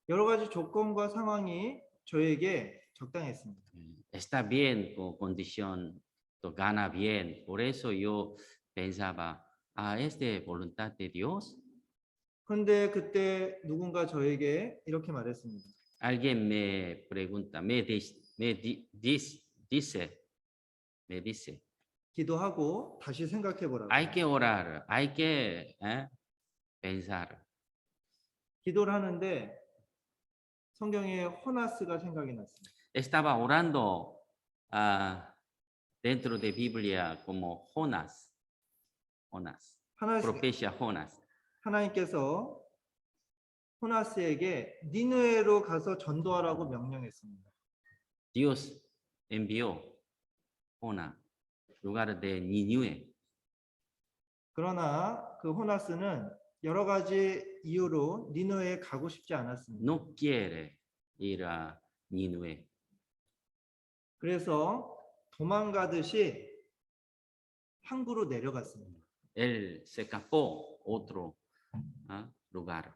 여러 가지 조건과 상황이 저에게 적당했습니다. Está bien con condición, gana bien. Por eso yo pensaba, esta es voluntad de Dios. 그런데 그때 누군가 저에게 이렇게 말했습니다. Alguien me pregunta, me dice, 기도하고 다시 생각해 보라고. hay que orar, hay que pensar. 기도를 하는데 성경에 호나스가 생각이 났습니다. Estaba orando dentro de Biblia como Jonás, profecía Jonás. 하나님께서 호나스에게 니느웨로 가서 전도하라고 명령했습니다. Dios envió Jonás, lugar de Nínive. 그러나 그 호나스는 여러 가지 이유로 니느웨에 가고 싶지 않았습니다. No quiere ir a Nínive. 그래서 도망가듯이 항구로 내려갔습니다. Él se escapó a otro lugar.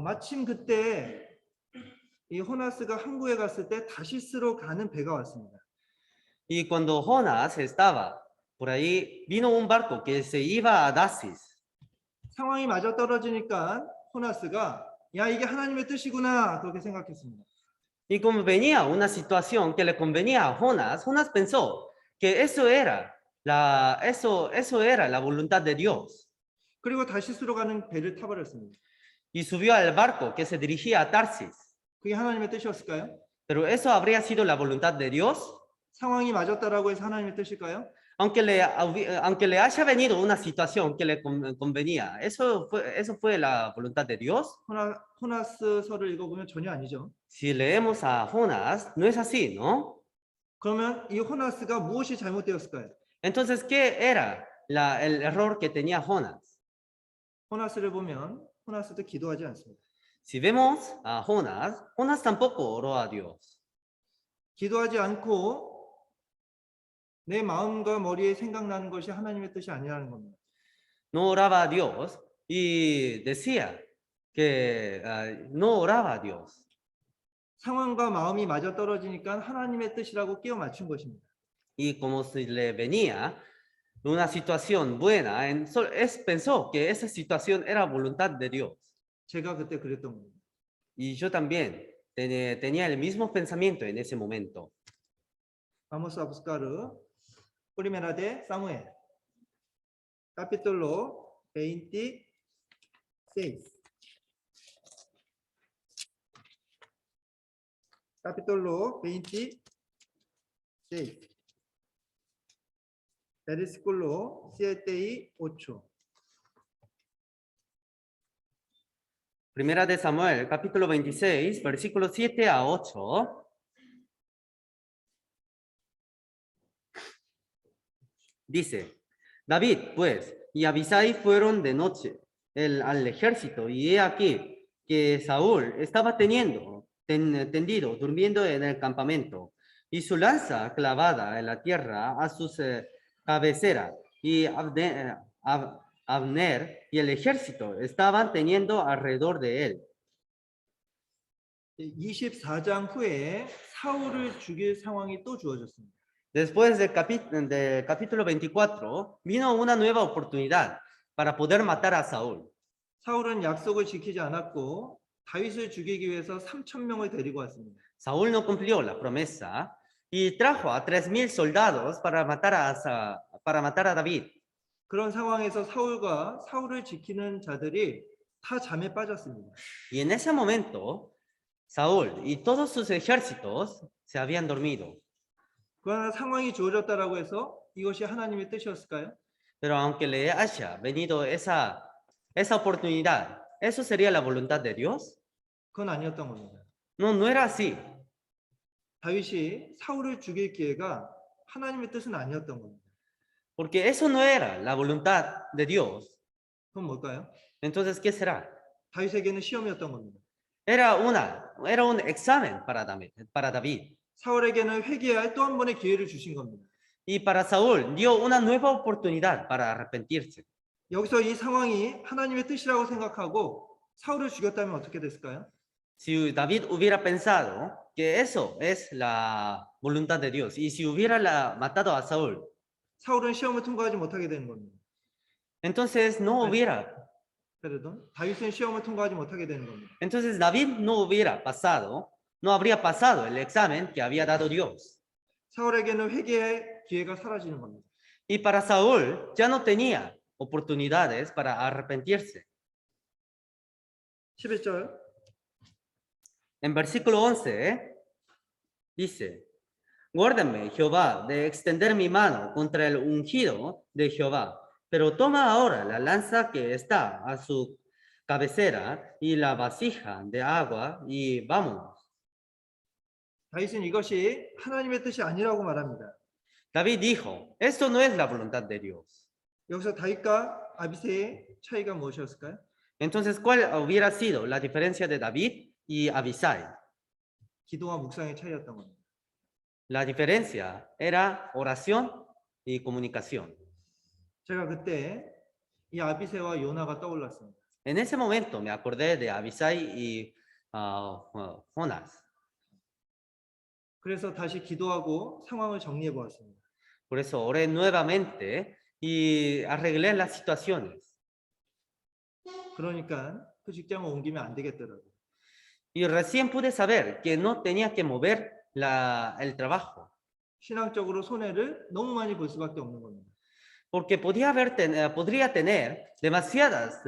마침 그때 이 호나스가 항구에 갔을 때 다시스로 가는 배가 왔습니다. Y cuando Jonás estaba por ahí, vino un barco que se iba a Dacis. 상황이 맞아 떨어지니까 호나스가 야 이게 하나님의 뜻이구나 그렇게 생각했습니다. Y como venía una situación que le convenía a Jonás, Jonás pensó que eso era la voluntad de Dios. 그리고 다시스로 가는 배를 타버렸습니다. Y subió al barco que se dirigía a Tarsis. 그게 하나님의 뜻이었을까요? Pero eso habría sido la voluntad de Dios. 상황이 맞았다라고 해서 하나님의 뜻일까요? Aunque le haya venido una situación que le convenía, ¿eso fue la voluntad de Dios? 호나스서를 읽어보면 전혀 아니죠. Si leemos a Jonás, no es así, ¿no? 그러면 이 호나스가 무엇이 잘못되었을까요? Entonces, ¿qué era el error que tenía Jonás? 호나스를 보면 호나스도 기도하지 않습니다. Si vemos a Jonás tampoco oró a Dios. 기도하지 않고 내 마음과 머리에 생각나는 것이 하나님의 뜻이 아니라는 겁니다. No oraba a Dios y decía que no oraba a Dios. 상황과 마음이 맞아 떨어지니까 하나님의 뜻이라고 끼워 맞춘 것입니다. Y como si le venía una situación buena, pensó que esa situación era voluntad de Dios. 제가 그때 그랬던 겁니다. Y yo también tenía el mismo pensamiento en ese momento. Vamos a buscar Primera de Samuel, capítulo 26. Capítulo 26. Versículo 7 y 8. Primera de Samuel, capítulo 26, versículos 7 a 8. Dice, David, pues, y Abisai fueron de noche al ejército, y he aquí que Saúl estaba tendido, durmiendo en el campamento, y su lanza clavada en la tierra a su cabecera, y Abner y el ejército estaban teniendo alrededor de él. 24장 후에 사울을 죽일 상황이 또 주어졌습니다. Después del capítulo 24, vino una nueva oportunidad para poder matar a Saúl. 사울은 약속을 지키지 않았고 다윗을 죽이기 위해서 3,000명을 데리고 왔습니다. Saúl no cumplió la promesa y trajo a 3,000 soldados para matar a David. 그런 상황에서 사울과 사울을 지키는 자들이 다 잠에 빠졌습니다. Y en ese momento, Saúl y todos sus ejércitos se habían dormido. 그러나 상황이 주어졌다라고 해서 이것이 하나님의 뜻이었을까요? Pero aunque le haya venido esa oportunidad, ¿eso sería la voluntad de Dios? 그건 아니었던 겁니다. No, no era así. 다윗이 사울을 죽일 기회가 하나님의 뜻은 아니었던 겁니다. Porque eso no era la voluntad de Dios. 그건 뭘까요? Entonces, ¿qué será? 다윗에게는 시험이었던 겁니다. Era un examen para David. 사울에게는 회개할 또 한 번의 기회를 주신 겁니다. Y para Saúl dio una nueva oportunidad para arrepentirse. 여기서 이 상황이 하나님의 뜻이라고 생각하고 사울을 죽였다면 어떻게 됐을까요? Si David hubiera pensado que eso es la voluntad de Dios y si hubiera matado a Saúl, 사울은 시험을 통과하지 못하게 되는 겁니다. entonces no hubiera, 다윗은 시험을 통과하지 못하게 되는 겁니다. entonces David no habría pasado el examen que había dado Dios. 사울에게는 회개의 기회가 사라지는 겁니다. Y para Saúl ya no tenía oportunidades para arrepentirse. 11절 En versículo 11 dice, guárdame, Jehová, de extender mi mano contra el ungido de Jehová, pero toma ahora la lanza que está a su cabecera y la vasija de agua y vámonos. 다윗은 이것이 하나님의 뜻이 아니라고 말합니다. David dijo, esto no es la voluntad de Dios. 여기서 다윗과 아비새의 차이가 무엇이었을까요? Entonces, ¿cuál hubiera sido la diferencia de David y Abisai? 기도와 묵상의 차이였던 겁니다. La diferencia era oración y comunicación. 제가 그때 이 아비새와 요나가 떠올랐습니다. En ese momento me acordé de Abisai y Jonás. 그래서 다시 기도하고 상황을 정리해 보았습니다. Por eso oré nuevamente y arreglé las situaciones. 그러니까 그 직장을 옮기면 안 되겠더라고요. Y recién pude saber que no tenía que mover el trabajo. 신앙적으로 손해를 너무 많이 볼 수밖에 없는 겁니다. Porque podría tener demasiados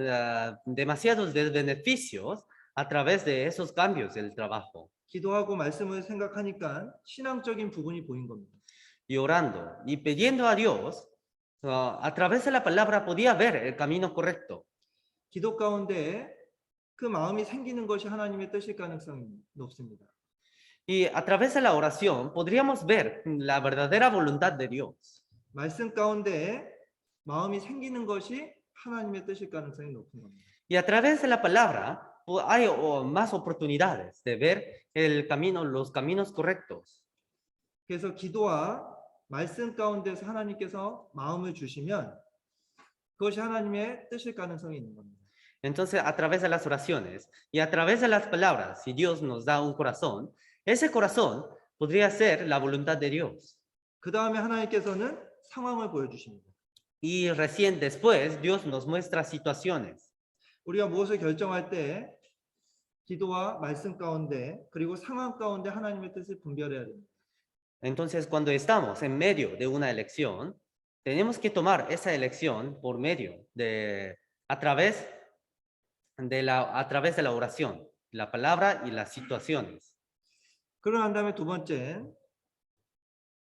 beneficios a través de esos cambios del trabajo. 기도하고 말씀을 생각하니까 신앙적인 부분이 보인 겁니다. Y orando y pidiendo a Dios, a través de la palabra podía ver el camino correcto. 기도 가운데 그 마음이 생기는 것이 하나님의 뜻일 가능성이 높습니다. Y a través de la oración podríamos ver la verdadera voluntad de Dios. 말씀 가운데 마음이 생기는 것이 하나님의 뜻일 가능성이 높은 겁니다. Y a través de la palabra hay más oportunidades de ver los caminos correctos. 그래서 기도와 말씀 가운데서 하나님께서 마음을 주시면 그것이 하나님의 뜻일 가능성이 있는 겁니다. Entonces, a través de las oraciones y a través de las palabras, si Dios nos da un corazón, ese corazón podría ser la voluntad de Dios. 그 다음에 하나님께서는 상황을 보여주십니다. Y recién después, Dios nos muestra situaciones. 우리가 무엇을 결정할 때 기도와 말씀 가운데 그리고 상황 가운데 하나님의 뜻을 분별해야 됩니다. Entonces, cuando estamos en medio de una elección, tenemos que tomar esa elección por medio a través de la oración, la palabra y las situaciones. 그러고 난 다음에 두 번째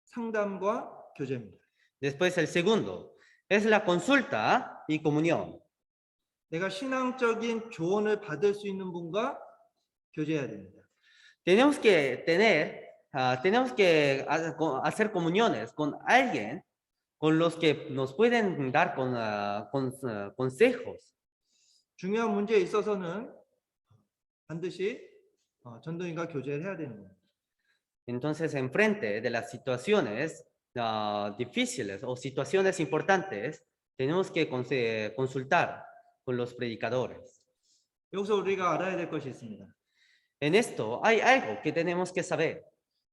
상담과 교제입니다. Después el segundo es la consulta y comunión. 내가 신앙적인 조언을 받을 수 있는 분과 교제해야 됩니다. Tenemos que hacer comuniones con alguien con los que nos pueden dar consejos. 중요한 문제에 있어서는 반드시 전도인과 교제를 해야 되는 겁니다. Entonces, enfrente de las situaciones difíciles o situaciones importantes, tenemos que consultar con los predicadores. 여기서 우리가 알아야 될 것이 있습니다. En esto hay algo que tenemos que saber,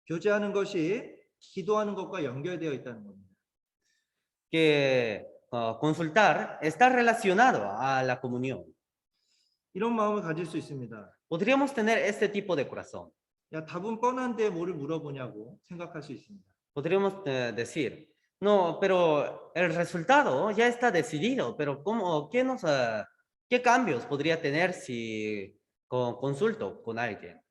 교제하는 것이 기도하는 것과 연결되어 있다는 겁니다. que consultar está relacionado a la comunión. 이런 마음을 가질 수 있습니다. Podríamos tener este tipo de corazón. 야, 답은 뻔한데 뭐를 물어보냐고 생각할 수 있습니다. Podríamos decir, no, pero el resultado ya está decidido, pero ¿qué cambios podría tener si consulto con alguien?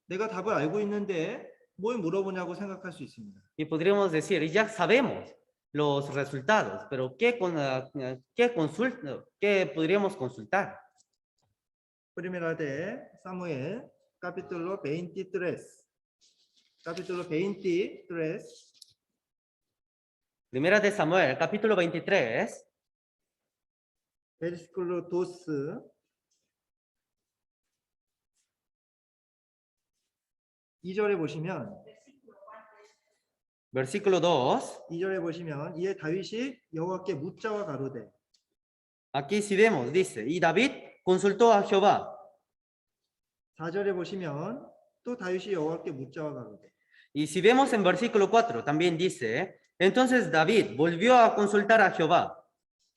내가 답을 알고 있는데 뭘 물어보냐고 생각할 수 있습니다. Y podríamos decir, ya sabemos los resultados, pero ¿qué podríamos consultar? Primera de Samuel, capítulo 23. Capítulo 23, Primera de Samuel, capítulo 23, versículo 2. 2절에 보시면 versículo 2. 2절에 보시면 이에 다윗이 여호와께 묻자와 가로되 Aquí si vemos, dice, y David consultó a Jehová. 4절에 보시면 또 다윗이 여호와께 묻자와 가로되 Y si vemos en versículo 4, también dice, entonces David volvió a consultar a Jehová.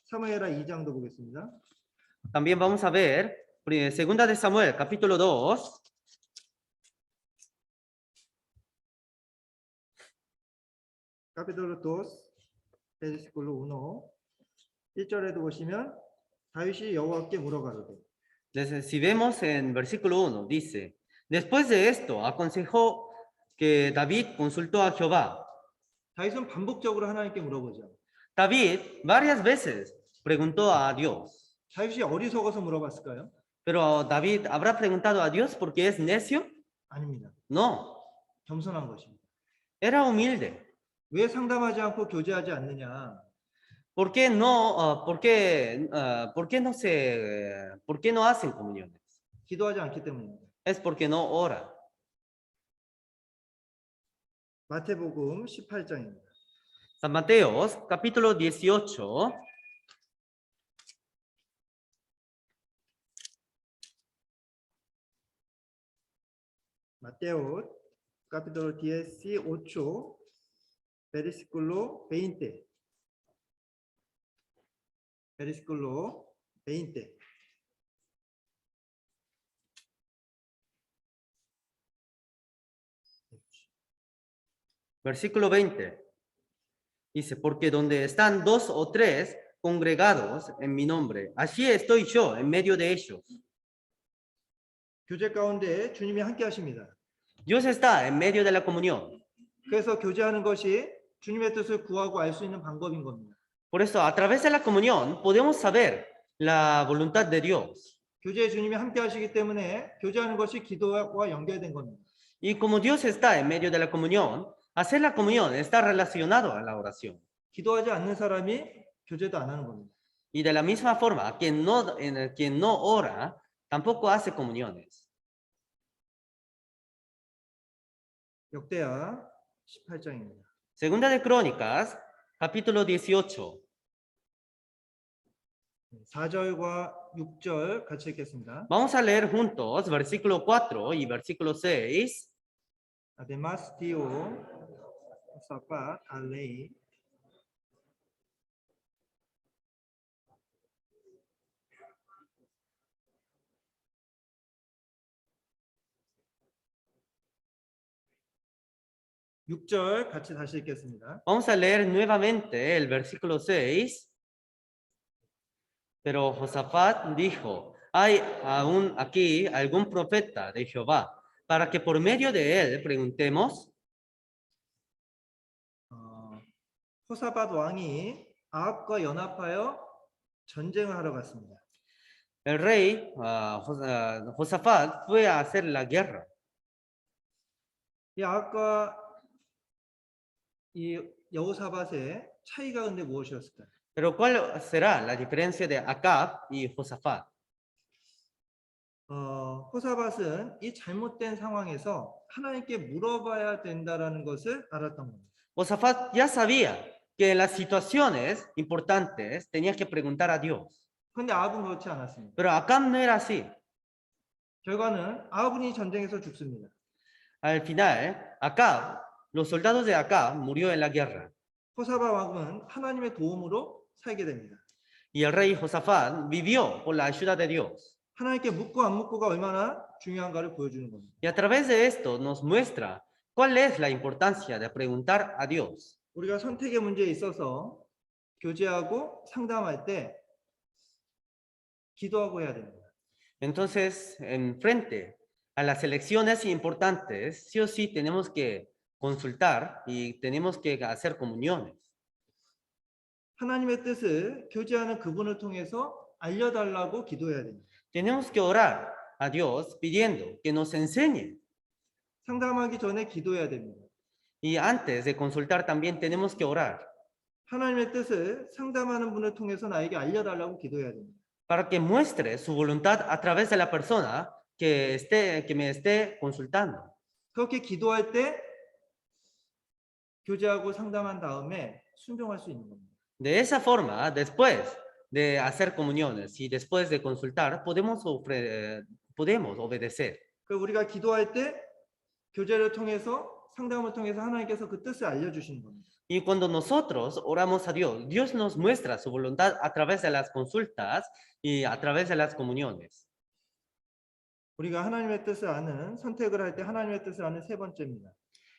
사무엘하 2장도 보겠습니다. También vamos a ver, segunda de Samuel, capítulo 2. Capítulo 2, versículo 1. 1절에도 보시면 다윗이 여호와께 물어가로되 Si vemos en versículo 1, dice, después de esto aconsejó que David consultó a Jehová. 다윗은 반복적으로 하나님께 물어보죠. David varias veces preguntó a Dios. 다윗이 어리석어서 물어봤을까요? Pero David habrá preguntado a Dios porque es necio? 아닙니다. No, 겸손한 것입니다. era humilde. 왜 상담하지 않고 교제하지 않느냐? ¿Por qué no hacen comuniones? 기도하지 않기 때문입니다. Es porque no ora. 마태복음 18장입니다. San Mateos, capítulo 18. Mateo, capítulo 18, versículo 20. Versículo 20. Versículo 20. Dice, porque donde están 2 o 3 congregados en mi nombre, allí estoy yo en medio de ellos. 교제 가운데 주님이 함께 하십니다. Dios está en medio de la comunión. 그래서 교제하는 것이 주님의 뜻을 구하고 알 수 있는 방법인 겁니다. Por eso, a través de la comunión, podemos saber la voluntad de Dios. 교제에 주님이 함께 하시기 때문에 교제하는 것이 기도와 연결된 겁니다. Y como Dios está en medio de la comunión, hacer la comunión está relacionado a la oración. 기도하지 않는 사람이 교제도 안 하는 겁니다. Y de la misma forma, quien no ora, tampoco hace comuniones. 역대하 18장입니다. Segunda de Crónicas, capítulo 18. 4절과 6절 같이 읽겠습니다. Vamos a leer juntos versículo 4 y versículo 6. Además, Tío, Josafat, a ley. (6절) 같이 다시 읽겠습니다. Vamos a leer nuevamente el versículo 6. Pero Josafat dijo, ¿hay aún aquí algún profeta de Jehová para que por medio de él preguntemos? 호사밧 왕이 아합과 연합하여 전쟁을 하러 갔습니다. El rey Josafat fue a hacer la guerra. 이 아합과 이 여호사밧의 차이가 근데 무엇이었을까요? Pero ¿cuál será la diferencia de Acab y Josafat? 호사밧은 이 잘못된 상황에서 하나님께 물어봐야 된다라는 것을 알았던 겁니다. Josafat ya sabía que en las situaciones importantes tenía que preguntar a Dios. 그런데 아합은 그렇지 않았습니다. Pero Acab no era así. 결과는 아합은 전쟁에서 죽습니다. Al final, Acab, los soldados de Acab murió en la guerra. 호사밧 왕은 하나님의 도움으로 살게 됩니다. Y el rey Josafat vivió por la ayuda de Dios. 하나님께 묻고 안 묻고가 얼마나 중요한가를 보여주는 겁니다. Y a través de esto nos muestra cuál es la importancia de preguntar a Dios. 우리가 선택의 문제에 있어서 교제하고 상담할 때 기도하고 해야 됩니다. Entonces, en frente a las elecciones importantes, sí o sí tenemos que consultar y tenemos que hacer comuniones. 하나님의 뜻을 교제하는 그분을 통해서 알려달라고 기도해야 됩니다. Tenemos que orar a Dios pidiendo que nos enseñe. 상담하기 전에 기도해야 됩니다. Y antes de consultar también tenemos que orar 하나님의 뜻을 상담하는 분을 통해서 나에게 알려달라고 기도해야 됩니다. para que muestre su voluntad a través de la persona que me esté consultando. 그렇게 기도할 때 교제하고 상담한 다음에 순종할 수 있는 겁니다. De esa forma, después de hacer comuniones y después de consultar, podemos obedecer. 그 우리가 기도할 때 교제를 통해서 상담을 통해서 하나님께서 그 뜻을 알려주시는 겁니다. Y cuando nosotros oramos a Dios, Dios nos muestra su voluntad a través de las consultas y a través de las comuniones. 우리가 하나님의 뜻을 아는 선택을 할 때 하나님의 뜻을 아는 세 번째입니다.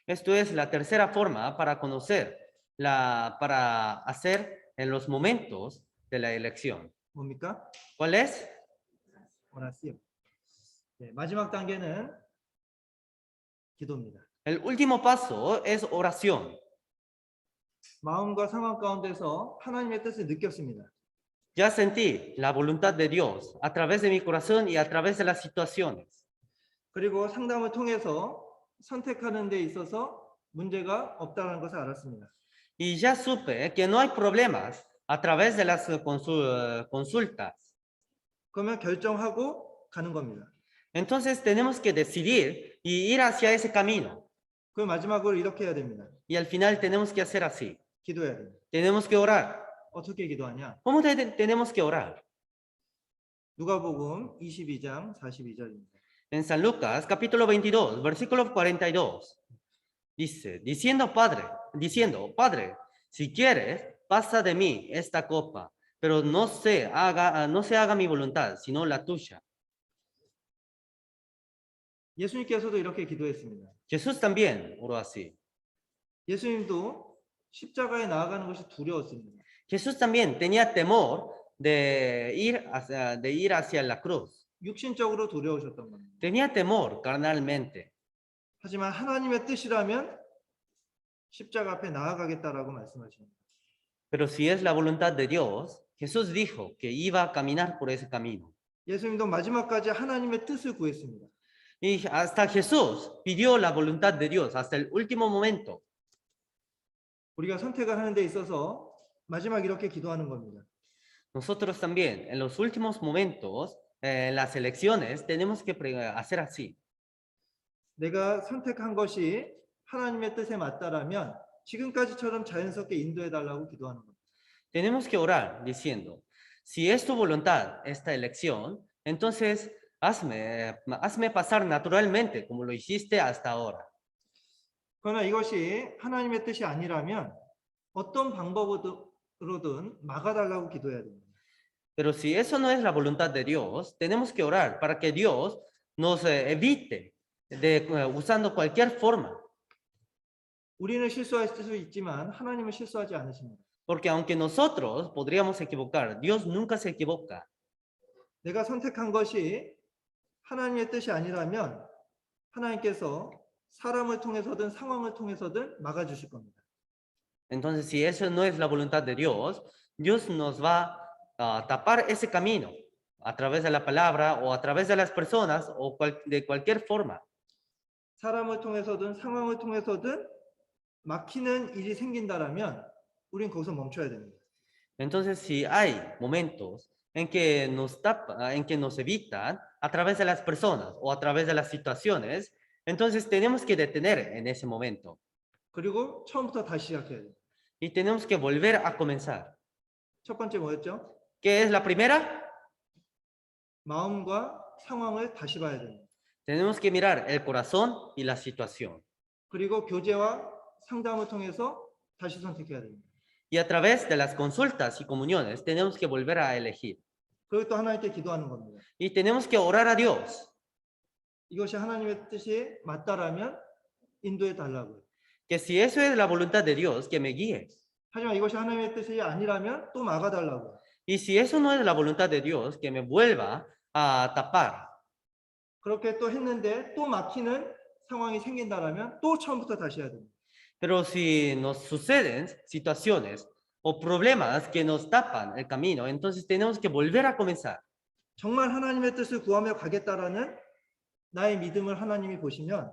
Esto es la tercera forma para conocer, para hacer en los momentos de la elección. 뭡니까? ¿Cuál es? 원하시오. 네, 마지막 단계는 기도입니다. El último paso es oración. 마음과 상황 가운데서 하나님의 뜻을 느꼈습니다. Ya sentí la voluntad de Dios a través de mi corazón y a través de las situaciones. 그리고 상담을 통해서 선택하는 데 있어서 문제가 없다는 것을 알았습니다. Y ya supe que no hay problemas a través de las consultas. 그러면 결정하고 가는 겁니다. Entonces tenemos que decidir y ir hacia ese camino. 그 마지막으로 이렇게 해야 됩니다. Y al final tenemos que hacer así. 기도해야 됩니다. Tenemos que orar. 어떻게 기도하냐? ¿Cómo tenemos que orar? 누가복음 22장 42절입니다. En San Lucas, capítulo 22, versículo 42, dice, diciendo, Padre, si quieres, pasa de mí esta copa, pero no se haga mi voluntad, sino la tuya. 예수님께서도 이렇게 기도했습니다. Jesús también oró así. 예수님도 십자가에 나아가는 것이 두려웠습니다. Jesús también tenía temor de ir hacia la cruz. 육신적으로 두려우셨던 겁니다. Tenía temor carnalmente. 하지만 하나님의 뜻이라면 십자가 앞에 나아가겠다라고 말씀하십니다. Pero si es la voluntad de Dios, Jesús dijo que iba a caminar por ese camino. 예수님도 마지막까지 하나님의 뜻을 구했습니다. Y hasta Jesús pidió la voluntad de Dios hasta el último momento. 우리가 선택을 하는 데 있어서 마지막 이렇게 기도하는 겁니다. Nosotros también, en los últimos momentos, en las elecciones, tenemos que hacer así. 내가 선택한 것이 하나님의 뜻에 맞다라면 지금까지처럼 자연스럽게 인도해 달라고 기도하는 겁니다. Tenemos que orar diciendo, si es tu voluntad esta elección, entonces hazme pasar naturalmente como lo hiciste hasta ahora. 그러나 이것이 하나님의 뜻이 아니라면 어떤 방법으로든 막아달라고 기도해야 됩니다. Pero si eso no es la voluntad de Dios, tenemos que orar para que Dios nos evite usando cualquier forma. 우리는 실수할 수 있지만 하나님은 실수하지 않으십니다. Porque aunque nosotros podríamos equivocar, Dios nunca se equivoca. 내가 선택한 것이 하나님의 뜻이 아니라면 하나님께서 사람을 통해서든 상황을 통해서든 막아주실 겁니다. Entonces, si eso no es la voluntad de Dios, Dios nos va a tapar ese camino a través de la palabra o a través de las personas o de cualquier forma. 사람을 통해서든 상황을 통해서든 막히는 일이 생긴다라면 우린 거기서 멈춰야 됩니다. Entonces, si hay momentos en que nos tapa, en que nos evitan a través de las personas o a través de las situaciones, entonces tenemos que detener en ese momento 그리고 처음부터 다시 시작해야 돼요. y tenemos que volver a comenzar. 첫 번째 뭐였죠? ¿Qué es la primera? 마음과 상황을 다시 봐야 됩니다. Tenemos que mirar el corazón y la situación. 그리고 교제와 상담을 통해서 다시 선택해야 됩니다. Y a través de las consultas y comuniones tenemos que volver a elegir. 그리고 또 하나님께 기도하는 겁니다. Y tenemos que orar a Dios. 이것이 하나님의 뜻이 맞다라면 인도해 달라고요. Que si eso es la voluntad de Dios, que me guíe. 하지만 이것이 하나님의 뜻이 아니라면 또 막아 달라고요. Y si eso no es la voluntad de Dios, que me vuelva a tapar. 그렇게 또 했는데 또 막히는 상황이 생긴다라면 또 처음부터 다시 해야 됩니다. Pero si nos suceden situaciones o problemas que nos tapan el camino, entonces tenemos que volver a comenzar. 정말 하나님의 뜻을 구하며 가겠다라는 나의 믿음을 하나님이 보시면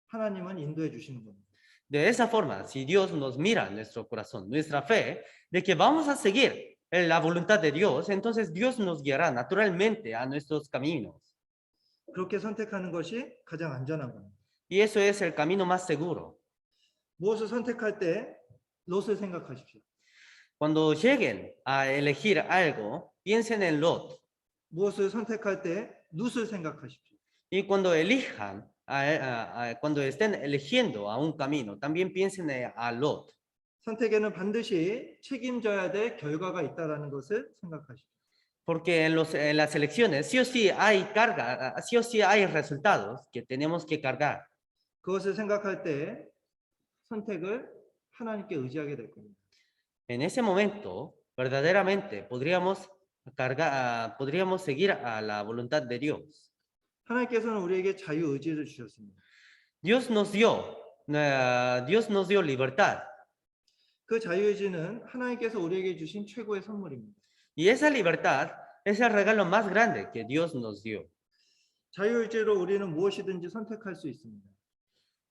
하나님은 인도해 주시는 겁니다. De esa forma, si Dios nos mira en nuestro corazón, nuestra fe, de que vamos a seguir la voluntad de Dios, entonces Dios nos guiará naturalmente a nuestros caminos. 그렇게 선택하는 것이 가장 안전한 겁니다. Y eso es el camino más seguro. 무엇을 선택할 때 롯을 생각하십시오. Cuando lleguen a elegir algo, piensen en Lot. 무엇을 선택할 때 룻을 생각하십시오. Y cuando elijan, cuando estén eligiendo a un camino, también piensen a Lot. 선택에는 반드시 책임져야 될 결과가 있다라는 것을 생각하십시오. Porque en las elecciones sí o sí hay carga, sí o sí hay resultados que tenemos que cargar. 그것을 생각할 때 선택을 하나님께 의지하게 될 겁니다. En ese momento, verdaderamente podríamos seguir a la voluntad de Dios. 하나님께서는 우리에게 자유 의지를 주셨습니다. Dios nos dio libertad. 그 자유 의지는 하나님께서 우리에게 주신 최고의 선물입니다. Y esa libertad es el regalo más grande que Dios nos dio. 자유 의지로 우리는 무엇이든지 선택할 수 있습니다.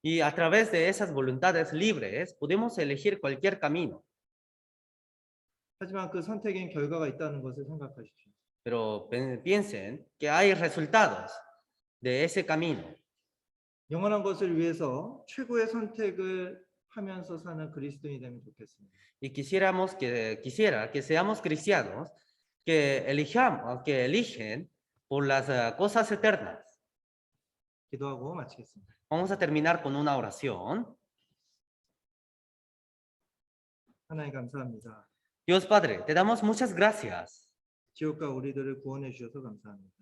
Y a través de esas voluntades libres podemos elegir cualquier camino. 하지만 그 선택엔 결과가 있다는 것을 생각하십시오. Pero piensen que hay resultados de ese camino. 영원한 것을 위해서 최고의 선택을 하면서 사는 그리스도인이 되면 좋겠습니다. Y quisiera que seamos cristianos que eligen por las cosas eternas. 기도하고 마치겠습니다. Vamos a terminar con una oración. 하나님 감사합니다. Dios Padre, te damos muchas gracias. 지옥과 우리들을 구원해 주셔서 감사합니다.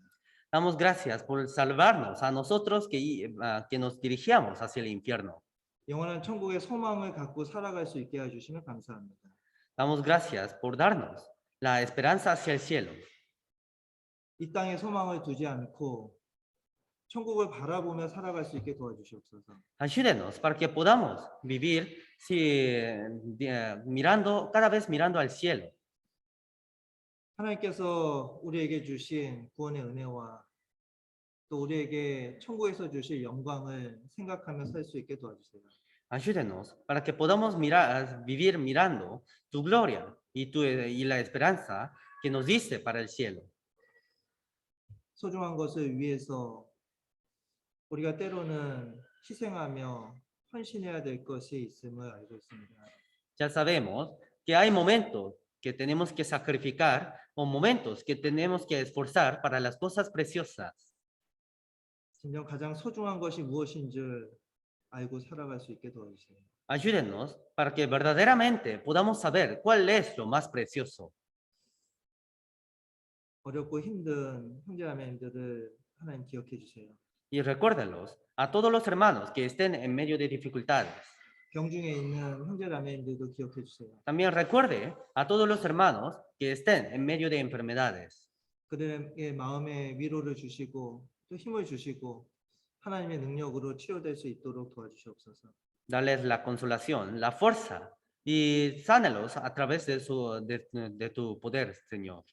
Damos gracias por salvarnos a nosotros que nos dirigíamos hacia el infierno. 영원한 천국의 소망을 갖고 살아갈 수 있게 해주시면 감사합니다. Damos gracias por darnos la esperanza hacia el cielo. 이 땅에 소망을 두지 않고 천국을 바라보며 살아갈 수 있게 도와주시옵소서. Ayúdenos para que podamos vivir cada vez mirando al cielo. 하나님께서 우리에게 주신 구원의 은혜와 또 우리에게 천국에서 주실 영광을 생각하며 살 수 있게 도와주세요. Ayúdenos para que podamos vivir mirando tu gloria y la esperanza que nos diste para el cielo. 소중한 것을 위해서 우리가 때로는 희생하며 헌신해야 될 것이 있음을 알고 있습니다. Ya sabemos que hay momentos que tenemos que sacrificar o momentos que tenemos que esforzar para las cosas preciosas. 진정 가장 소중한 것이 무엇인 줄 알고 살아갈 수 있게 도와주세요. Ayúdenos para que verdaderamente podamos saber cuál es lo más precioso. 어렵고 힘든 형제자매님들을 하나님 기억해 주세요. Y recuérdenlos a todos los hermanos que estén en medio de dificultades. 병중에 있는 형제자매님들도 기억해 주세요. También recuerde a todos los hermanos que estén en medio de enfermedades. 그들의 마음에 위로를 주시고 또 힘을 주시고 하나님의 능력으로 치료될 수 있도록 도와주시옵소서. Darles la consolación, la fuerza y sánalos a través de tu poder, Señor.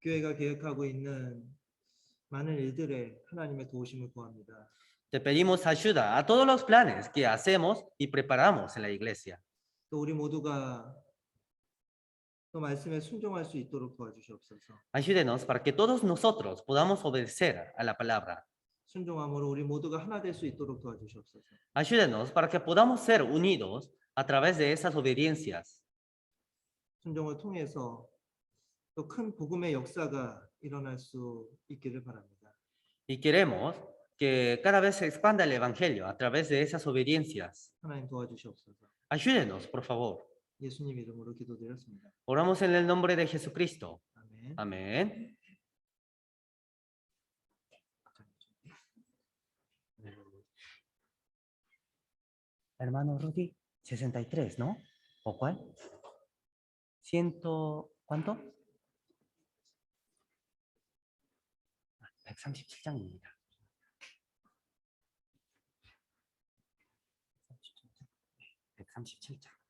교회가 계획하고 있는 많은 일들에 하나님의 도우심을 구합니다. Te pedimos ayuda a todos los planes que hacemos y preparamos en la iglesia. 또 우리 모두가 또 말씀에 순종할 수 있도록 도와주시옵소서. Ayúdenos para que todos nosotros podamos obedecer a la palabra. 순종함으로 우리 모두가 하나 될 수 있도록 도와주시옵소서. Ayúdenos para que podamos ser unidos a través de esas obediencias. 순종을 통해서 또 큰 복음의 역사가 일어날 수 있기를 바랍니다. Y queremos que cada vez se expanda el Evangelio a través de esas obediencias. 하나님 도와주시옵소서. Ayúdenos, por favor. 예수님 이름으로 기도드렸습니다. Oramos en el nombre de Jesucristo. 아멘. Amén. Hermano Rudy, 63, ¿no? ¿O cuál? ¿Cuánto? 137장입니다. 137장.